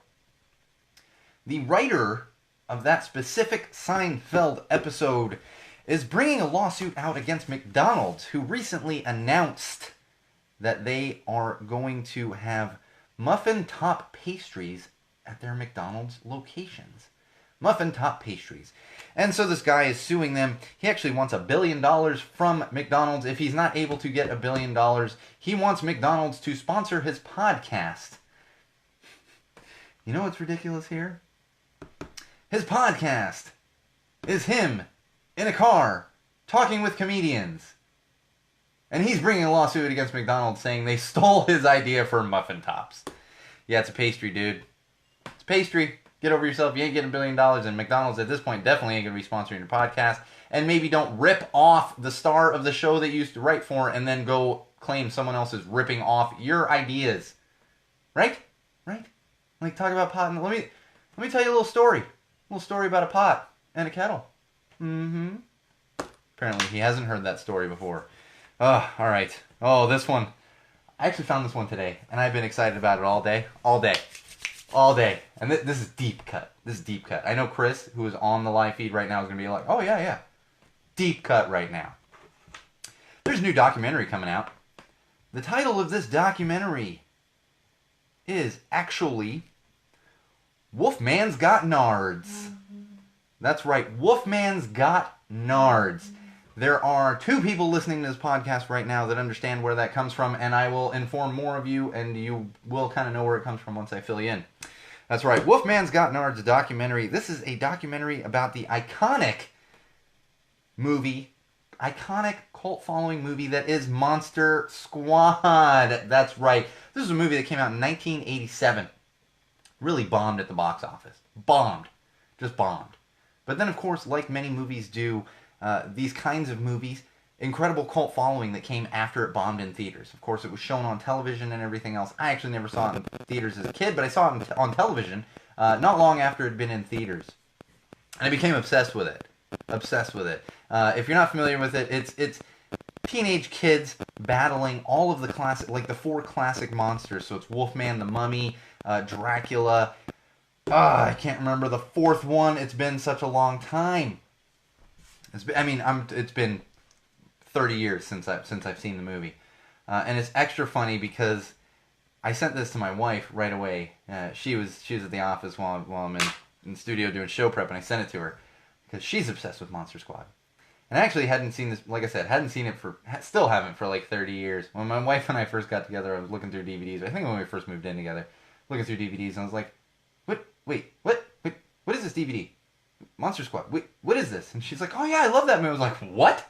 the writer of that specific Seinfeld episode is bringing a lawsuit out against McDonald's, who recently announced that they are going to have Muffin Top pastries at their McDonald's locations. Muffin Top pastries. And so this guy is suing them. He actually wants $1 billion from McDonald's. If he's not able to get $1 billion, he wants McDonald's to sponsor his podcast. You know what's ridiculous here? His podcast is him in a car talking with comedians. And he's bringing a lawsuit against McDonald's saying they stole his idea for Muffin Tops. Yeah, it's a pastry, dude. It's pastry. Get over yourself. You ain't getting $1 billion. And McDonald's at this point definitely ain't going to be sponsoring your podcast. And maybe don't rip off the star of the show that you used to write for and then go claim someone else is ripping off your ideas. Right? Right? Like, talk about pot. And let me tell you a little story. A little story about a pot and a kettle. Mm-hmm. Apparently he hasn't heard that story before. Oh, all right. Oh, this one. I actually found this one today, and I've been excited about it all day. All day. All day. And this is deep cut. This is deep cut. I know Chris, who is on the live feed right now, is going to be like, oh, yeah. Deep cut right now. There's a new documentary coming out. The title of this documentary is actually Wolfman's Got Nards. That's right. Wolfman's Got Nards. There are 2 people listening to this podcast right now that understand where that comes from, and I will inform more of you, and you will kind of know where it comes from once I fill you in. That's right. Wolfman's Got Nards documentary. This is a documentary about the iconic cult following movie that is Monster Squad. That's right. This is a movie that came out in 1987. Really bombed at the box office. Bombed. Just bombed. But then, of course, like many movies do, these kinds of movies, incredible cult following that came after it bombed in theaters. Of course, it was shown on television and everything else. I actually never saw it in theaters as a kid, but I saw it on television not long after it had been in theaters. And I became obsessed with it. Obsessed with it. If you're not familiar with it, it's teenage kids battling all of the classic, like the 4 classic monsters. So it's Wolfman, the Mummy, Dracula. I can't remember the 4th one. It's been such a long time. It's been 30 years since I've seen the movie, and it's extra funny because I sent this to my wife right away. She was at the office while I'm in the studio doing show prep, and I sent it to her because she's obsessed with Monster Squad. And I actually hadn't seen this, like I said, still haven't for like 30 years. When my wife and I first got together, I was looking through DVDs. I think when we first moved in together, looking through DVDs, and I was like, what is this DVD? Monster Squad. Wait, what is this? And she's like, oh yeah, I love that movie. I was like, what?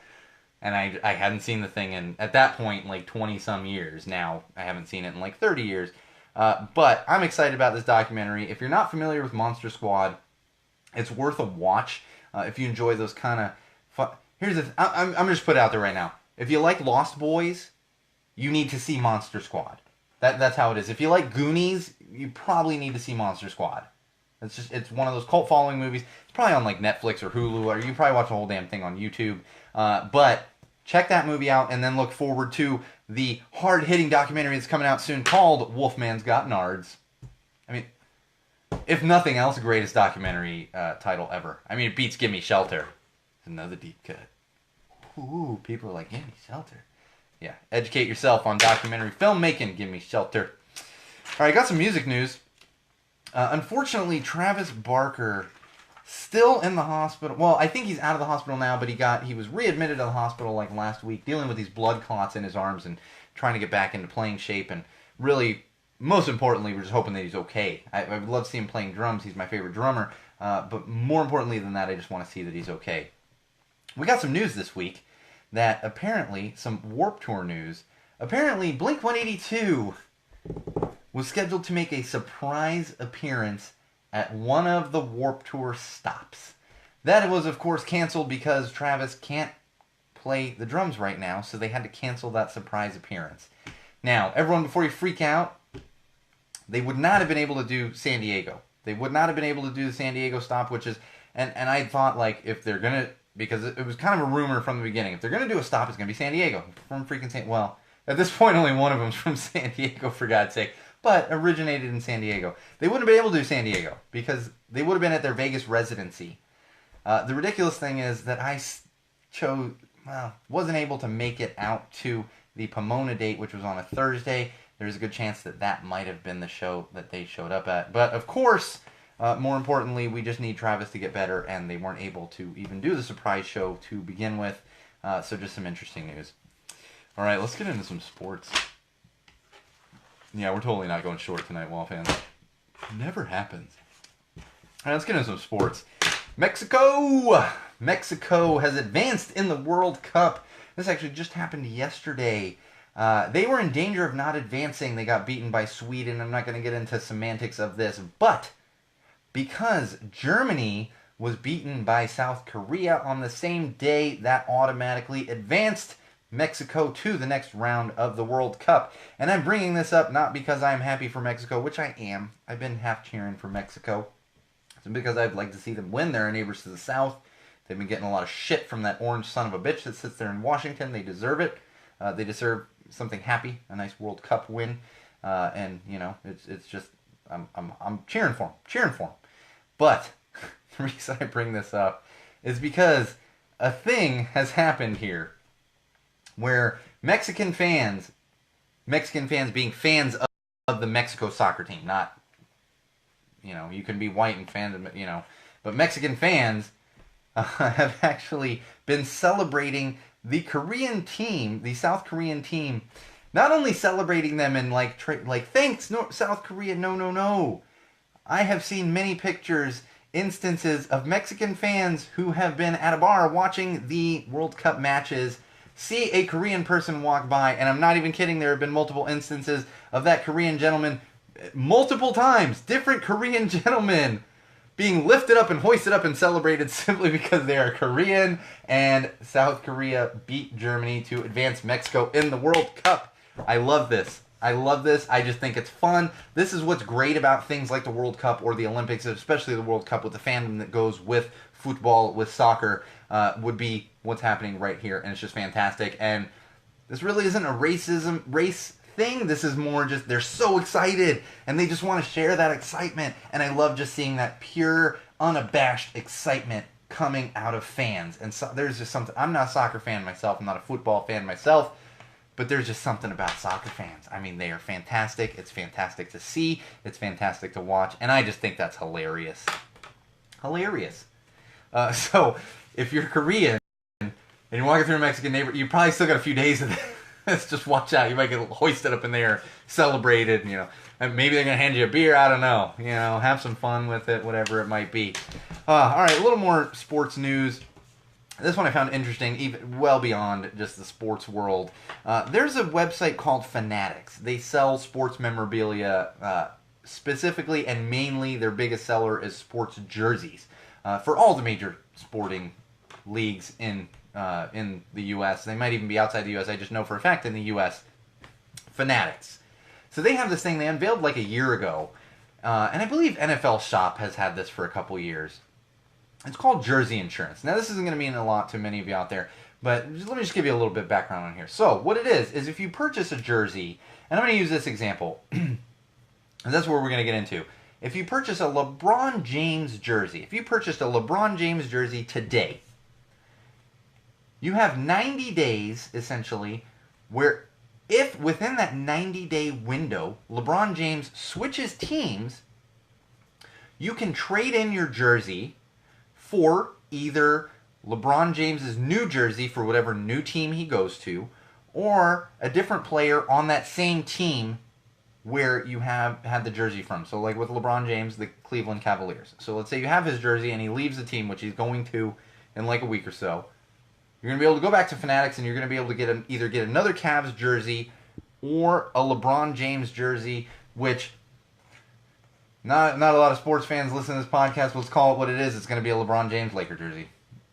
And I hadn't seen the thing in, at that point, like 20-some years. Now, I haven't seen it in like 30 years. But I'm excited about this documentary. If you're not familiar with Monster Squad, it's worth a watch. If you enjoy those kind of fun... Here's the... I'm going to just put it out there right now. If you like Lost Boys, you need to see Monster Squad. That's how it is. If you like Goonies, you probably need to see Monster Squad. It's one of those cult following movies. It's probably on like Netflix or Hulu, or you can probably watch the whole damn thing on YouTube. But check that movie out, and then look forward to the hard-hitting documentary that's coming out soon called Wolfman's Got Nards. I mean, if nothing else, greatest documentary title ever. I mean, it beats Gimme Shelter. It's another deep cut. Ooh, people are like, Gimme Shelter. Yeah, educate yourself on documentary filmmaking. Gimme Shelter. All right, got some music news. Unfortunately, Travis Barker still in the hospital. Well, I think he's out of the hospital now, but he was readmitted to the hospital like last week, dealing with these blood clots in his arms and trying to get back into playing shape. And really, most importantly, we're just hoping that he's okay. I would love to see him playing drums. He's my favorite drummer. But more importantly than that, I just want to see that he's okay. We got some news this week that apparently, some Warped Tour news, apparently Blink-182 was scheduled to make a surprise appearance at one of the Warped Tour stops. That was, of course, canceled because Travis can't play the drums right now, so they had to cancel that surprise appearance. Now, everyone, before you freak out, they would not have been able to do San Diego. They would not have been able to do the San Diego stop, which is, and I thought, like, if they're going to, because it was kind of a rumor from the beginning, if they're going to do a stop, it's going to be San Diego. From freaking well, at this point, only one of them's from San Diego, for God's sake, but originated in San Diego. They wouldn't have been able to do San Diego because they would have been at their Vegas residency. The ridiculous thing is that I wasn't able to make it out to the Pomona date, which was on a Thursday. There's a good chance that that might have been the show that they showed up at. But of course, more importantly, we just need Travis to get better, and they weren't able to even do the surprise show to begin with. So just some interesting news. All right, let's get into some sports. Yeah, we're totally not going short tonight, Wall fans. Never happens. All right, let's get into some sports. Mexico has advanced in the World Cup. This actually just happened yesterday. They were in danger of not advancing. They got beaten by Sweden. I'm not going to get into semantics of this, but because Germany was beaten by South Korea on the same day, that automatically advanced Mexico to the next round of the World Cup. And I'm bringing this up not because I'm happy for Mexico, which I am. I've been half cheering for Mexico. It's because I'd like to see them win. They're our neighbors to the south. They've been getting a lot of shit from that orange son of a bitch that sits there in Washington. They deserve it. They deserve something happy, a nice World Cup win. And, you know, it's just, I'm cheering for them. But the reason I bring this up is because a thing has happened here where Mexican fans being fans of the Mexico soccer team, not, you know, you can be white and fan of, you know, but Mexican fans have actually been celebrating the Korean team, the South Korean team, not only celebrating them in like thanks, no, South Korea, no. I have seen many instances of Mexican fans who have been at a bar watching the World Cup matches, see a Korean person walk by, and I'm not even kidding, there have been multiple instances of that Korean gentleman, multiple times, different Korean gentlemen, being lifted up and hoisted up and celebrated simply because they are Korean, and South Korea beat Germany to advance Mexico in the World Cup. I love this. I just think it's fun. This is what's great about things like the World Cup or the Olympics, especially the World Cup, with the fandom that goes with football, with soccer, would be what's happening right here, and it's just fantastic. And this really isn't a race thing. This is more just they're so excited, and they just want to share that excitement. And I love just seeing that pure, unabashed excitement coming out of fans. And so there's just something. I'm not a soccer fan myself. I'm not a football fan myself. But there's just something about soccer fans. I mean, they are fantastic. It's fantastic to see. It's fantastic to watch. And I just think that's hilarious. So, if you're Korean and you're walking through a Mexican neighborhood, you probably still got a few days of this. Just watch out. You might get hoisted up in there, celebrated, you know. And maybe they're going to hand you a beer. I don't know. You know, have some fun with it, whatever it might be. All right, a little more sports news. This one I found interesting, even well beyond just the sports world. There's a website called Fanatics. They sell sports memorabilia specifically, and mainly their biggest seller is sports jerseys for all the major sporting leagues in the U.S. They might even be outside the U.S. I just know for a fact in the U.S. Fanatics. So they have this thing they unveiled like a year ago, and I believe NFL Shop has had this for a couple years. It's called Jersey Insurance. Now, this isn't going to mean a lot to many of you out there, but let me just give you a little bit of background on here. So, what it is if you purchase a jersey, and I'm going to use this example, and that's where we're going to get into. If you purchase a LeBron James jersey, if you purchased a LeBron James jersey today, you have 90 days, essentially, where if within that 90-day window, LeBron James switches teams, you can trade in your jersey for either LeBron James's new jersey for whatever new team he goes to, or a different player on that same team where you have had the jersey from. So like with LeBron James, the Cleveland Cavaliers. So let's say you have his jersey and he leaves the team, which he's going to in like a week or so. You're going to be able to go back to Fanatics and you're going to be able to either get another Cavs jersey or a LeBron James jersey, which not a lot of sports fans listen to this podcast. Let's call it what it is. It's going to be a LeBron James Laker jersey.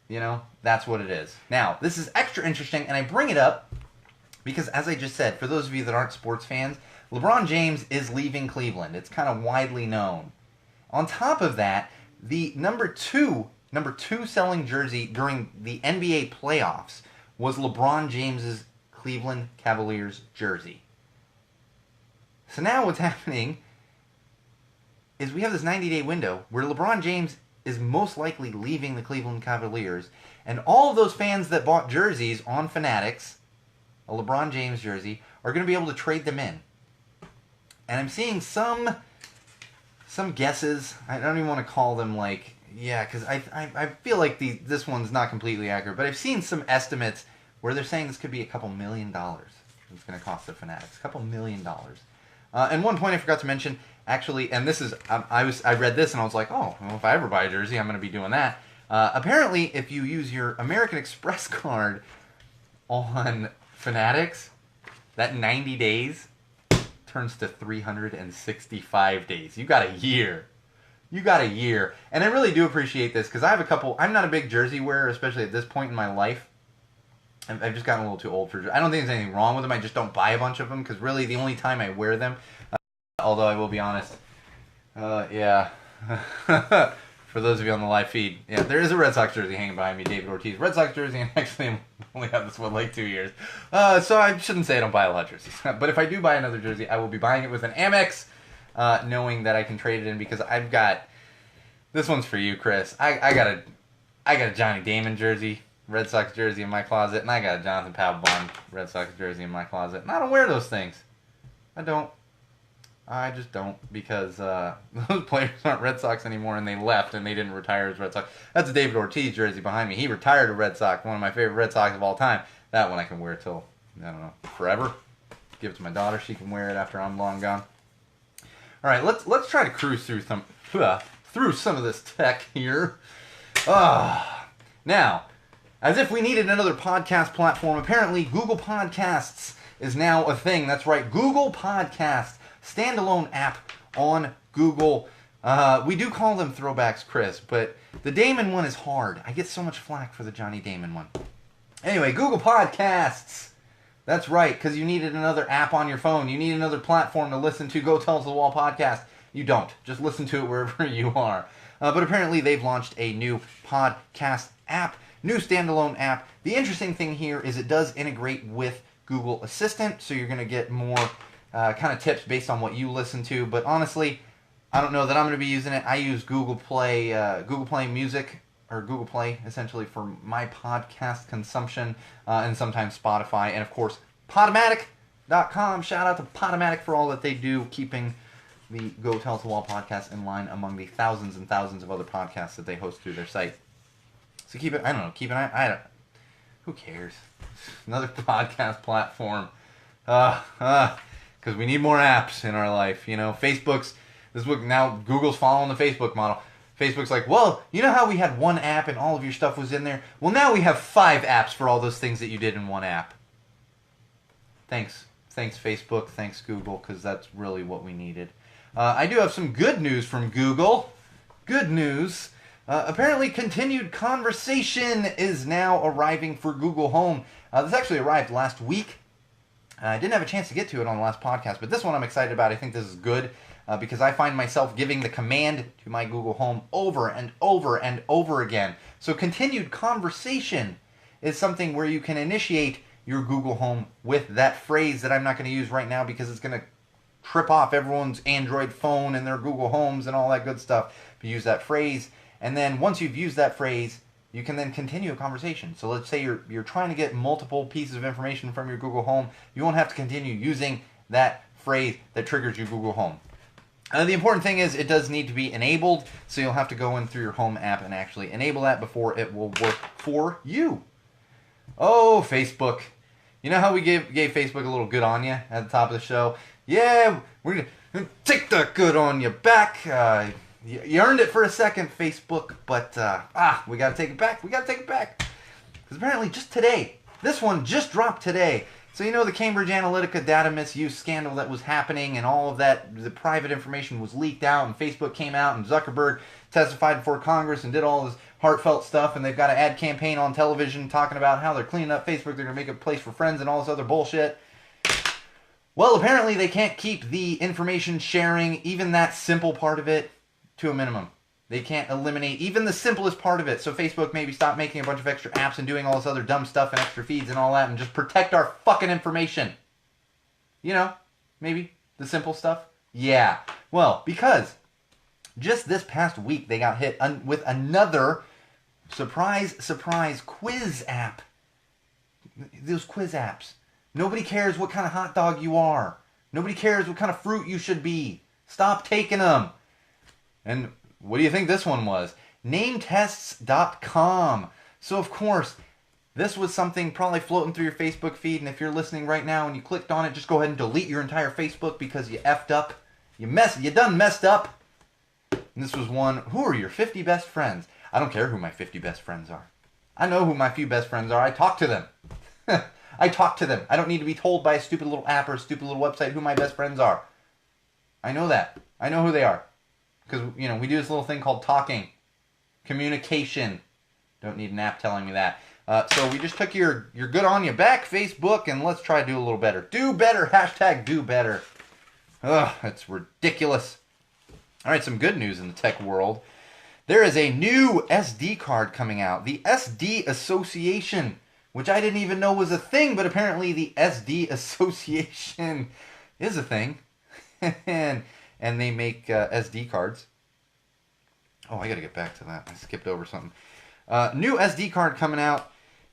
You know, that's what it is. Now, this is extra interesting, and I bring it up because, as I just said, for those of you that aren't sports fans, LeBron James is leaving Cleveland. It's kind of widely known. On top of that, the number two selling jersey during the NBA playoffs was LeBron James's Cleveland Cavaliers jersey. So now what's happening is we have this 90-day window where LeBron James is most likely leaving the Cleveland Cavaliers, and all of those fans that bought jerseys on Fanatics, a LeBron James jersey, are going to be able to trade them in. And I'm seeing some guesses. I don't even want to call them because I feel like this one's not completely accurate, but I've seen some estimates where they're saying this could be a couple $1 million. It's going to cost the Fanatics a couple $1 million. And one point I forgot to mention, actually, and this is I read this and I was like, oh, well, if I ever buy a jersey, I'm going to be doing that. Apparently, if you use your American Express card on Fanatics, that 90 days turns to 365 days. You got a year. And I really do appreciate this because I have a couple. I'm not a big jersey wearer, especially at this point in my life. I've just gotten a little too old for. I don't think there's anything wrong with them. I just don't buy a bunch of them because really the only time I wear them, although I will be honest, yeah. For those of you on the live feed, yeah, there is a Red Sox jersey hanging behind me, David Ortiz. Red Sox jersey, and actually I only have this one like 2 years. So I shouldn't say I don't buy a lot of jerseys. But if I do buy another jersey, I will be buying it with an Amex, knowing that I can trade it in because I've got, this one's for you, Chris. I got a Johnny Damon jersey, Red Sox jersey in my closet, and I got a Jonathan Papelbon Red Sox jersey in my closet. And I don't wear those things. I just don't because those players aren't Red Sox anymore and they left and they didn't retire as Red Sox. That's a David Ortiz jersey behind me. He retired a Red Sox, one of my favorite Red Sox of all time. That one I can wear till, I don't know, forever. Give it to my daughter. She can wear it after I'm long gone. All right, let's try to cruise through some of this tech here. Now, as if we needed another podcast platform, apparently Google Podcasts is now a thing. That's right, Google Podcasts. Standalone app on Google. We do call them throwbacks, Chris, but the Damon one is hard. I get so much flack for the Johnny Damon one. Anyway, Google Podcasts. That's right, because you needed another app on your phone. You need another platform to listen to Go Tell Us the Wall podcast. You don't. Just listen to it wherever you are. But apparently they've launched a new podcast app, new standalone app. The interesting thing here is it does integrate with Google Assistant, so you're going to get more kind of tips based on what you listen to, but honestly, I don't know that I'm going to be using it. I use Google Play Music, or Google Play, essentially, for my podcast consumption, and sometimes Spotify, and of course, Podomatic.com. Shout out to Podomatic for all that they do, keeping the Go Tell Us the Wall podcast in line among the thousands and thousands of other podcasts that they host through their site. So keep an eye, who cares? Another podcast platform. Because we need more apps in our life. You know, now Google's following the Facebook model. Facebook's like, well, you know how we had one app and all of your stuff was in there? Well, now we have 5 apps for all those things that you did in one app. Thanks Facebook, thanks Google, because that's really what we needed. I do have some good news from Google. Good news. Apparently continued conversation is now arriving for Google Home. This actually arrived last week. I didn't have a chance to get to it on the last podcast, but this one I'm excited about. I think this is good because I find myself giving the command to my Google Home over and over and over again. So continued conversation is something where you can initiate your Google Home with that phrase that I'm not going to use right now because it's going to trip off everyone's Android phone and their Google Homes and all that good stuff. But use that phrase, and then once you've used that phrase, you can then continue a conversation. So let's say you're trying to get multiple pieces of information from your Google Home. You won't have to continue using that phrase that triggers your Google Home. The important thing is it does need to be enabled, so you'll have to go in through your home app and actually enable that before it will work for you. Oh, Facebook. You know how we gave Facebook a little good on you at the top of the show? Yeah, we're going to take that good on you back. You earned it for a second, Facebook, but we got to take it back. We got to take it back. Because apparently just today, this one just dropped today. So you know the Cambridge Analytica data misuse scandal that was happening and all of that, the private information was leaked out and Facebook came out and Zuckerberg testified before Congress and did all this heartfelt stuff, and they've got an ad campaign on television talking about how they're cleaning up Facebook, they're going to make a place for friends and all this other bullshit. Well, apparently they can't keep the information sharing, even that simple part of it, to a minimum. They can't eliminate even the simplest part of it. So Facebook maybe stop making a bunch of extra apps and doing all this other dumb stuff and extra feeds and all that and just protect our fucking information. You know, maybe the simple stuff. Yeah. Well, because just this past week they got hit with another surprise quiz app. Those quiz apps. Nobody cares what kind of hot dog you are. Nobody cares what kind of fruit you should be. Stop taking them. And what do you think this one was? Nametests.com. So, of course, this was something probably floating through your Facebook feed, and if you're listening right now and you clicked on it, just go ahead and delete your entire Facebook because you effed up. You done messed up. And this was one, who are your 50 best friends? I don't care who my 50 best friends are. I know who my few best friends are. I talk to them. I talk to them. I don't need to be told by a stupid little app or a stupid little website who my best friends are. I know that. I know who they are. Because, you know, we do this little thing called talking. Communication. Don't need an app telling me that. So we just took your good on you back, Facebook, and let's try to do a little better. Do better. Hashtag do better. Ugh, that's ridiculous. All right, some good news in the tech world. There is a new SD card coming out. The SD Association, which I didn't even know was a thing, but apparently the SD Association is a thing. And they make SD cards. Oh, I gotta get back to that. I skipped over something. New SD card coming out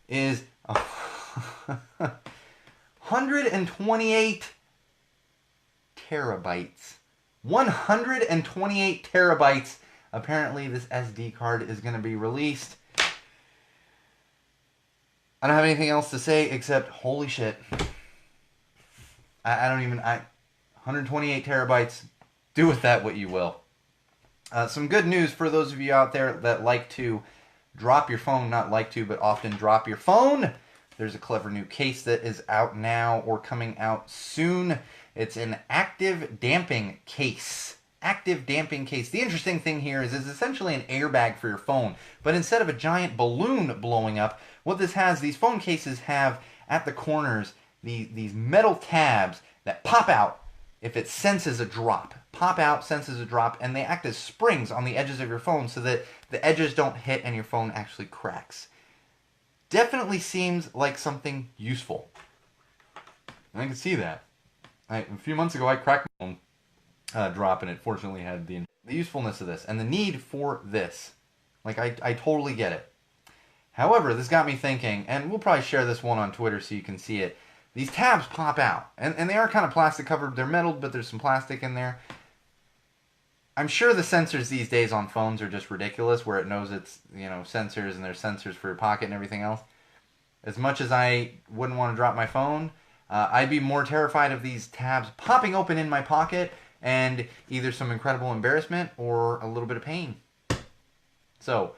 is 128 terabytes. 128 terabytes. Apparently, this SD card is going to be released. I don't have anything else to say except, holy shit. I don't even... 128 terabytes. Do with that what you will. Some good news for those of you out there that like to drop your phone. Not like to, but often drop your phone. There's a clever new case that is out now or coming out soon. It's an active damping case. Active damping case. The interesting thing here is it's essentially an airbag for your phone. But instead of a giant balloon blowing up, what this has, these phone cases have at the corners these metal tabs that pop out if it senses a drop. Pop out, senses a drop, and they act as springs on the edges of your phone so that the edges don't hit and your phone actually cracks. Definitely seems like something useful. And I can see that. A few months ago, I cracked my phone drop, and it fortunately had the usefulness of this and the need for this. Like, I totally get it. However, this got me thinking, and we'll probably share this one on Twitter so you can see it. These tabs pop out, and they are kind of plastic covered. They're metal, but there's some plastic in there. I'm sure the sensors these days on phones are just ridiculous, where it knows it's, you know, sensors, and there's sensors for your pocket and everything else. As much as I wouldn't want to drop my phone, I'd be more terrified of these tabs popping open in my pocket and either some incredible embarrassment or a little bit of pain. So,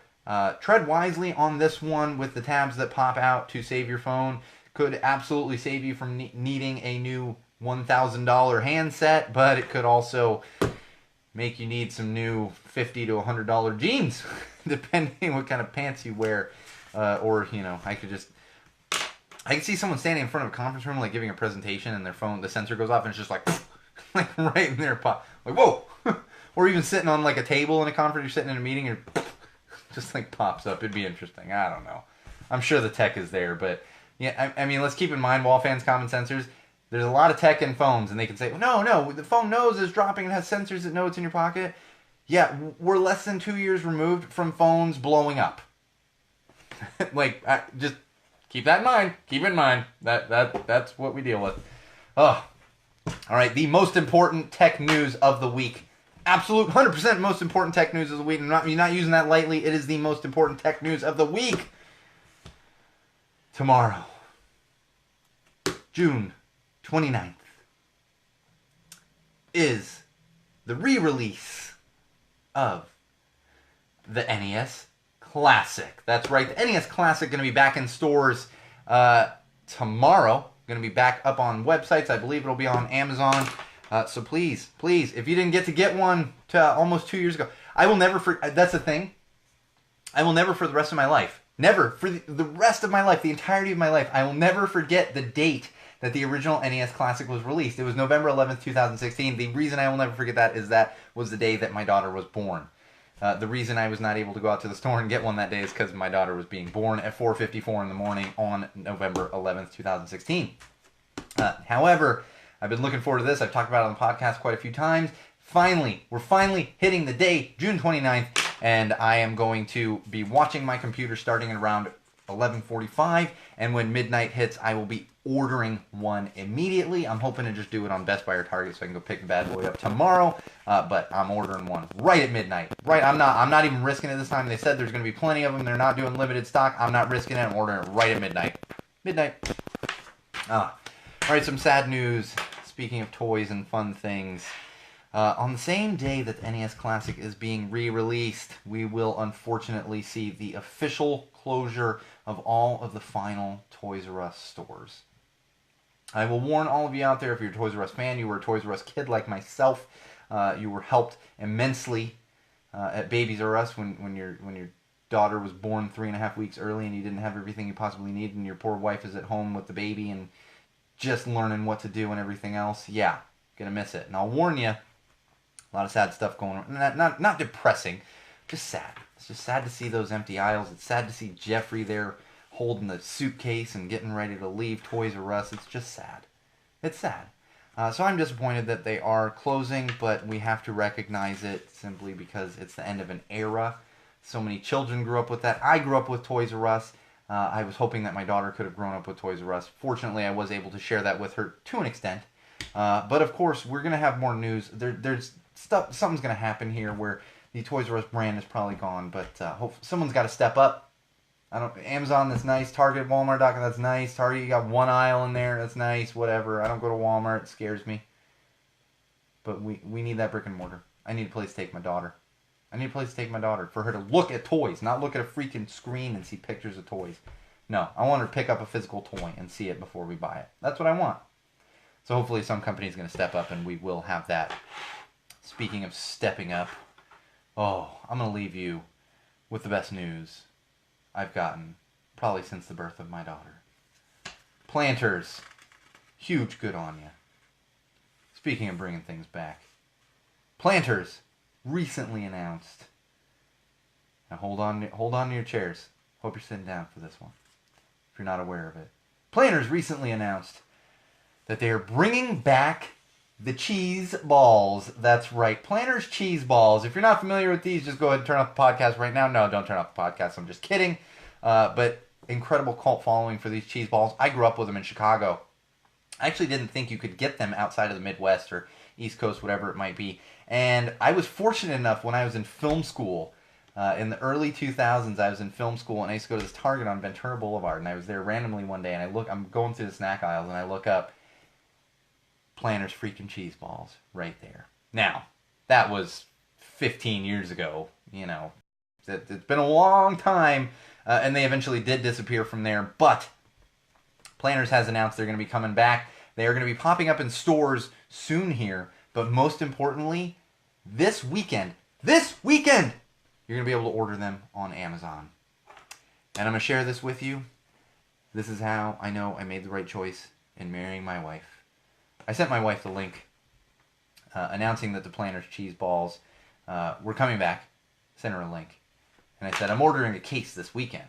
tread wisely on this one with the tabs that pop out to save your phone. Could absolutely save you from needing a new $1,000 handset, but it could also make you need some new $50 to $100 jeans, depending what kind of pants you wear. Or, you know, I could see someone standing in front of a conference room, like giving a presentation, and their phone, the sensor goes off, and it's just like, like right in their pop, like whoa. Or even sitting on like a table in a conference, you're sitting in a meeting, and just like pops up. It'd be interesting. I don't know. I'm sure the tech is there, but yeah, I mean, let's keep in mind, wall fans, common sensors. There's a lot of tech in phones, and they can say, no, the phone knows it's dropping and has sensors that know it's in your pocket. Yeah, we're less than 2 years removed from phones blowing up. Like, just keep that in mind. Keep it in mind. That's what we deal with. Oh, all right. The most important tech news of the week absolute 100% most important tech news of the week. You're not using that lightly. It is the most important tech news of the week. Tomorrow, June 29th, is the re-release of the NES Classic. That's right, the NES Classic going to be back in stores tomorrow. Going to be back up on websites. I believe it'll be on Amazon. So please, if you didn't get one to almost 2 years ago, I will never, that's the thing, I will never for the rest of my life, never, for the rest of my life, the entirety of my life, I will never forget the date that the original NES Classic was released. It was November 11th, 2016. The reason I will never forget that is that was the day that my daughter was born. The reason I was not able to go out to the store and get one that day is because my daughter was being born at 4:54 in the morning on November 11th, 2016. However, I've been looking forward to this. I've talked about it on the podcast quite a few times. We're finally hitting the day, June 29th, and I am going to be watching my computer starting at around 11:45, and when midnight hits, I will be ordering one immediately. I'm hoping to just do it on Best Buy or Target so I can go pick the bad boy up tomorrow, but I'm ordering one right at midnight. Right, I'm not even risking it this time. They said there's going to be plenty of them. They're not doing limited stock. I'm not risking it. I'm ordering it right at midnight. All right, some sad news. Speaking of toys and fun things, on the same day that the NES Classic is being re-released, we will unfortunately see the official closure of all of the final Toys R Us stores. I will warn all of you out there, if you're a Toys R Us fan, you were a Toys R Us kid like myself, you were helped immensely at Babies R Us when your daughter was born 3.5 weeks early and you didn't have everything you possibly needed, and your poor wife is at home with the baby and just learning what to do and everything else. Yeah, gonna miss it. And I'll warn you, a lot of sad stuff going on. Not depressing, just sad. It's just sad to see those empty aisles. It's sad to see Jeffrey there holding the suitcase and getting ready to leave Toys R Us. It's just sad. It's sad. So I'm disappointed that they are closing, but we have to recognize it simply because it's the end of an era. So many children grew up with that. I grew up with Toys R Us. I was hoping that my daughter could have grown up with Toys R Us. Fortunately, I was able to share that with her to an extent. But of course, we're going to have more news. There's stuff. Something's going to happen here where the Toys R Us brand is probably gone. But someone's got to step up. Amazon, that's nice. Target, Walmart, that's nice. Target, you got one aisle in there. That's nice. Whatever. I don't go to Walmart. It scares me. But we need that brick and mortar. I need a place to take my daughter. For her to look at toys, not look at a freaking screen and see pictures of toys. No, I want her to pick up a physical toy and see it before we buy it. That's what I want. So hopefully some company is going to step up and we will have that. Speaking of stepping up, I'm going to leave you with the best news I've gotten probably since the birth of my daughter. Planters, huge good on you. Speaking of bringing things back, Planters recently announced. Now hold on to your chairs. Hope you're sitting down for this one, if you're not aware of it. Planters recently announced that they are bringing back the cheese balls. That's right, Planters cheese balls. If you're not familiar with these, just go ahead and turn off the podcast right now. No, don't turn off the podcast. I'm just kidding. But incredible cult following for these cheese balls. I grew up with them in Chicago. I actually didn't think you could get them outside of the Midwest or East Coast, whatever it might be. And I was fortunate enough when I was in film school, in the early 2000s, I was in film school and I used to go to this Target on Ventura Boulevard, and I was there randomly one day, and I'm going through the snack aisles and I look up, Planters freaking cheese balls right there. Now, that was 15 years ago, It's been a long time, and they eventually did disappear from there, but Planters has announced they're going to be coming back. They are going to be popping up in stores soon here, but most importantly, this weekend, you're going to be able to order them on Amazon. And I'm going to share this with you. This is how I know I made the right choice in marrying my wife. I sent my wife the link announcing that the Planters cheese balls were coming back. Sent her a link. And I said, I'm ordering a case this weekend.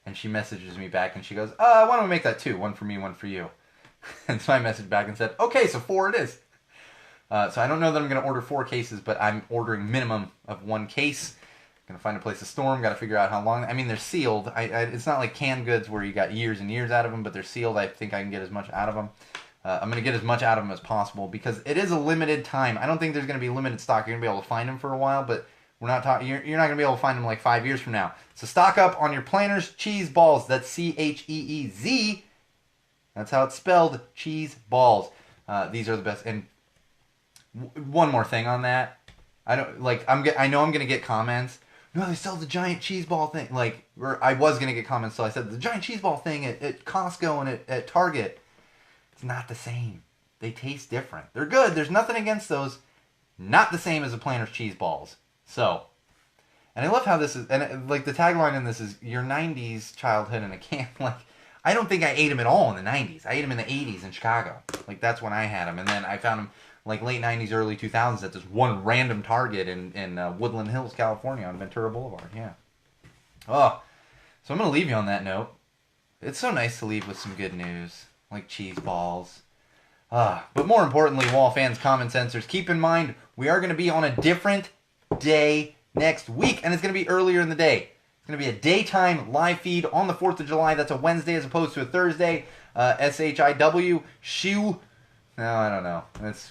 And she messages me back and she goes, why don't we make that two? One for me, one for you. And so I messaged back and said, okay, so 4 it is. So I don't know that I'm going to order 4 cases, but I'm ordering minimum of 1 case. I'm going to find a place to store them. Got to figure out how long. I mean, they're sealed. It's not like canned goods where you got years and years out of them, but they're sealed. I think I can get as much out of them. I'm going to get as much out of them as possible because it is a limited time. I don't think there's going to be limited stock. You're going to be able to find them for a while, but we're not talking. You're not going to be able to find them like 5 years from now. So stock up on your Planters cheese balls. That's CHEEZ. That's how it's spelled. Cheese balls. These are the best. And one more thing on that. I know I'm going to get comments. No, they sell the giant cheese ball thing. Or I was going to get comments, so I said the giant cheese ball thing at Costco and at Target. It's not the same. They taste different. They're good. There's nothing against those. Not the same as the Planters cheese balls. So, and I love how this is, and the tagline in this is your 90s childhood in a can. I don't think I ate them at all in the 90s. I ate them in the 80s in Chicago. That's when I had them. And then I found them late 90s, early 2000s at this one random Target in Woodland Hills, California on Ventura Boulevard. Yeah. Oh, so I'm going to leave you on that note. It's so nice to leave with some good news. Like cheese balls. But more importantly, Wall fans, common sensors, keep in mind we are going to be on a different day next week, and it's going to be earlier in the day. It's going to be a daytime live feed on the 4th of July. That's a Wednesday as opposed to a Thursday. SHIW, SHU. No, I don't know.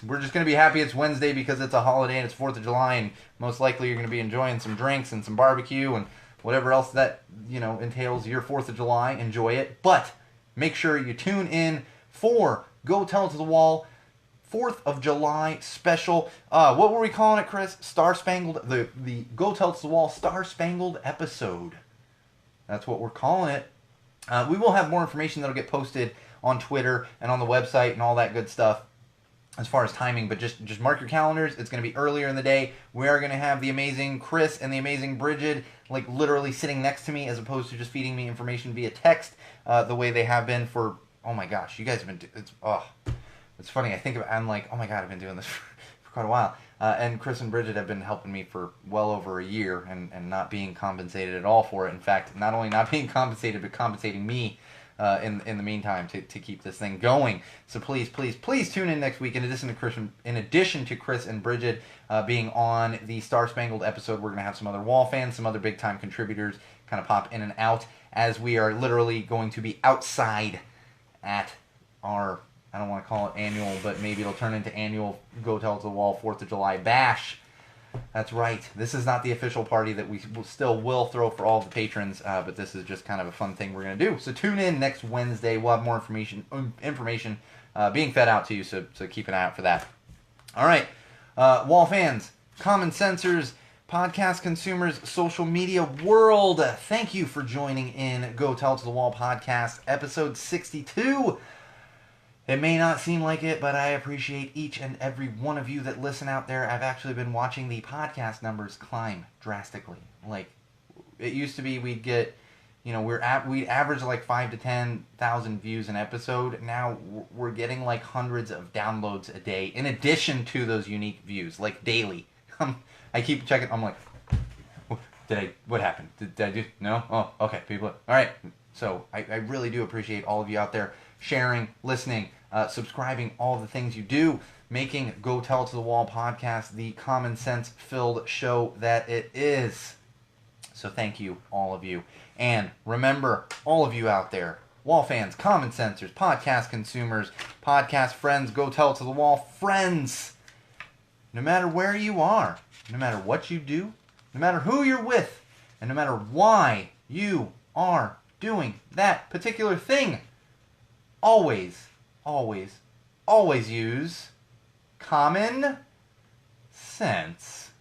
We're just going to be happy it's Wednesday because it's a holiday and it's 4th of July, and most likely you're going to be enjoying some drinks and some barbecue and whatever else that, entails your 4th of July. Enjoy it. But make sure you tune in for Go Tell It to the Wall 4th of July special. What were we calling it, Chris? Star Spangled, the Go Tell It to the Wall Star Spangled episode. That's what we're calling it. We will have more information that'll get posted on Twitter and on the website and all that good stuff as far as timing, but just mark your calendars. It's going to be earlier in the day. We are going to have the amazing Chris and the amazing Bridget literally sitting next to me as opposed to just feeding me information via text the way they have been for, oh my gosh, you guys have been, it's funny. I'm like, oh my God, I've been doing this for quite a while. And Chris and Bridget have been helping me for well over a year and not being compensated at all for it. In fact, not only not being compensated, but compensating me in the meantime to keep this thing going. So please tune in next week. In addition to Chris and Bridget being on the Star Spangled episode, we're going to have some other Wall fans, some other big time contributors kind of pop in and out as we are literally going to be outside at our, I don't want to call it annual, but maybe it'll turn into annual Go Tell It to the Wall 4th of July bash. That's right. This is not the official party that we still will throw for all the patrons, but this is just kind of a fun thing we're going to do. So tune in next Wednesday. We'll have more information being fed out to you, so keep an eye out for that. All right. Wall fans, common sensors, podcast consumers, social media world, thank you for joining in Go Tell It to the Wall podcast, episode 62. It may not seem like it, but I appreciate each and every one of you that listen out there. I've actually been watching the podcast numbers climb drastically. It used to be we'd get, we'd average 5 to 10,000 views an episode. Now we're getting hundreds of downloads a day, in addition to those unique views, daily. I keep checking. I'm like, what happened? Did I do? No? Oh, okay. People. All right. So I really do appreciate all of you out there sharing, listening, subscribing, all the things you do, making Go Tell It to the Wall podcast the common sense filled show that it is. So thank you, all of you. And remember, all of you out there, Wall fans, common sensors, podcast consumers, podcast friends, Go Tell It to the Wall friends. No matter where you are, no matter what you do, no matter who you're with, and no matter why you are doing that particular thing, always use common sense.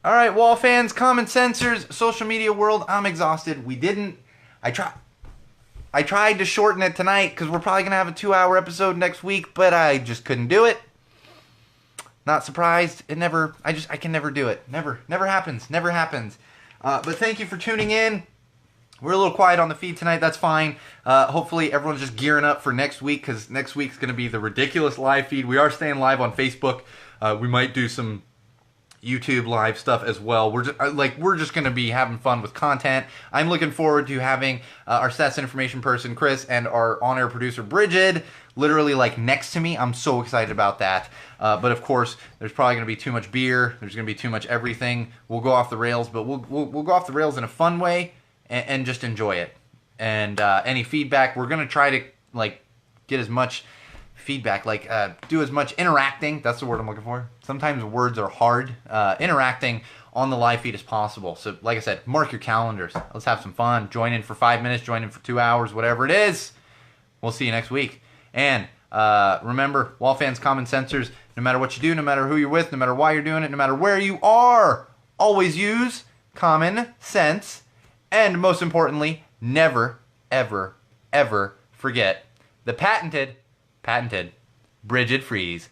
All right, Wall fans, common sensors, social media world, I'm exhausted. I tried to shorten it tonight because we're probably going to have a 2-hour episode next week, but I just couldn't do it. Not surprised. I can never do it. Never happens. But thank you for tuning in. We're a little quiet on the feed tonight. That's fine. Hopefully everyone's just gearing up for next week because next week's going to be the ridiculous live feed. We are staying live on Facebook. We might do some YouTube live stuff as well. We're just going to be having fun with content. I'm looking forward to having our stats and information person Chris and our on-air producer Bridget literally like next to me. I'm so excited about that. But of course, there's probably going to be too much beer. There's going to be too much everything. We'll go off the rails, but we'll go off the rails in a fun way and just enjoy it. And any feedback, we're going to try to like get as much feedback, like do as much interacting, that's the word I'm looking for. Sometimes words are hard. Interacting on the live feed as possible. So like I said, mark your calendars. Let's have some fun. Join in for 5 minutes, join in for 2 hours, whatever it is. We'll see you next week. And remember, Wall fans, common sensors, no matter what you do, no matter who you're with, no matter why you're doing it, no matter where you are, always use common sense. And most importantly, never, ever, ever forget the patented Bridget Freeze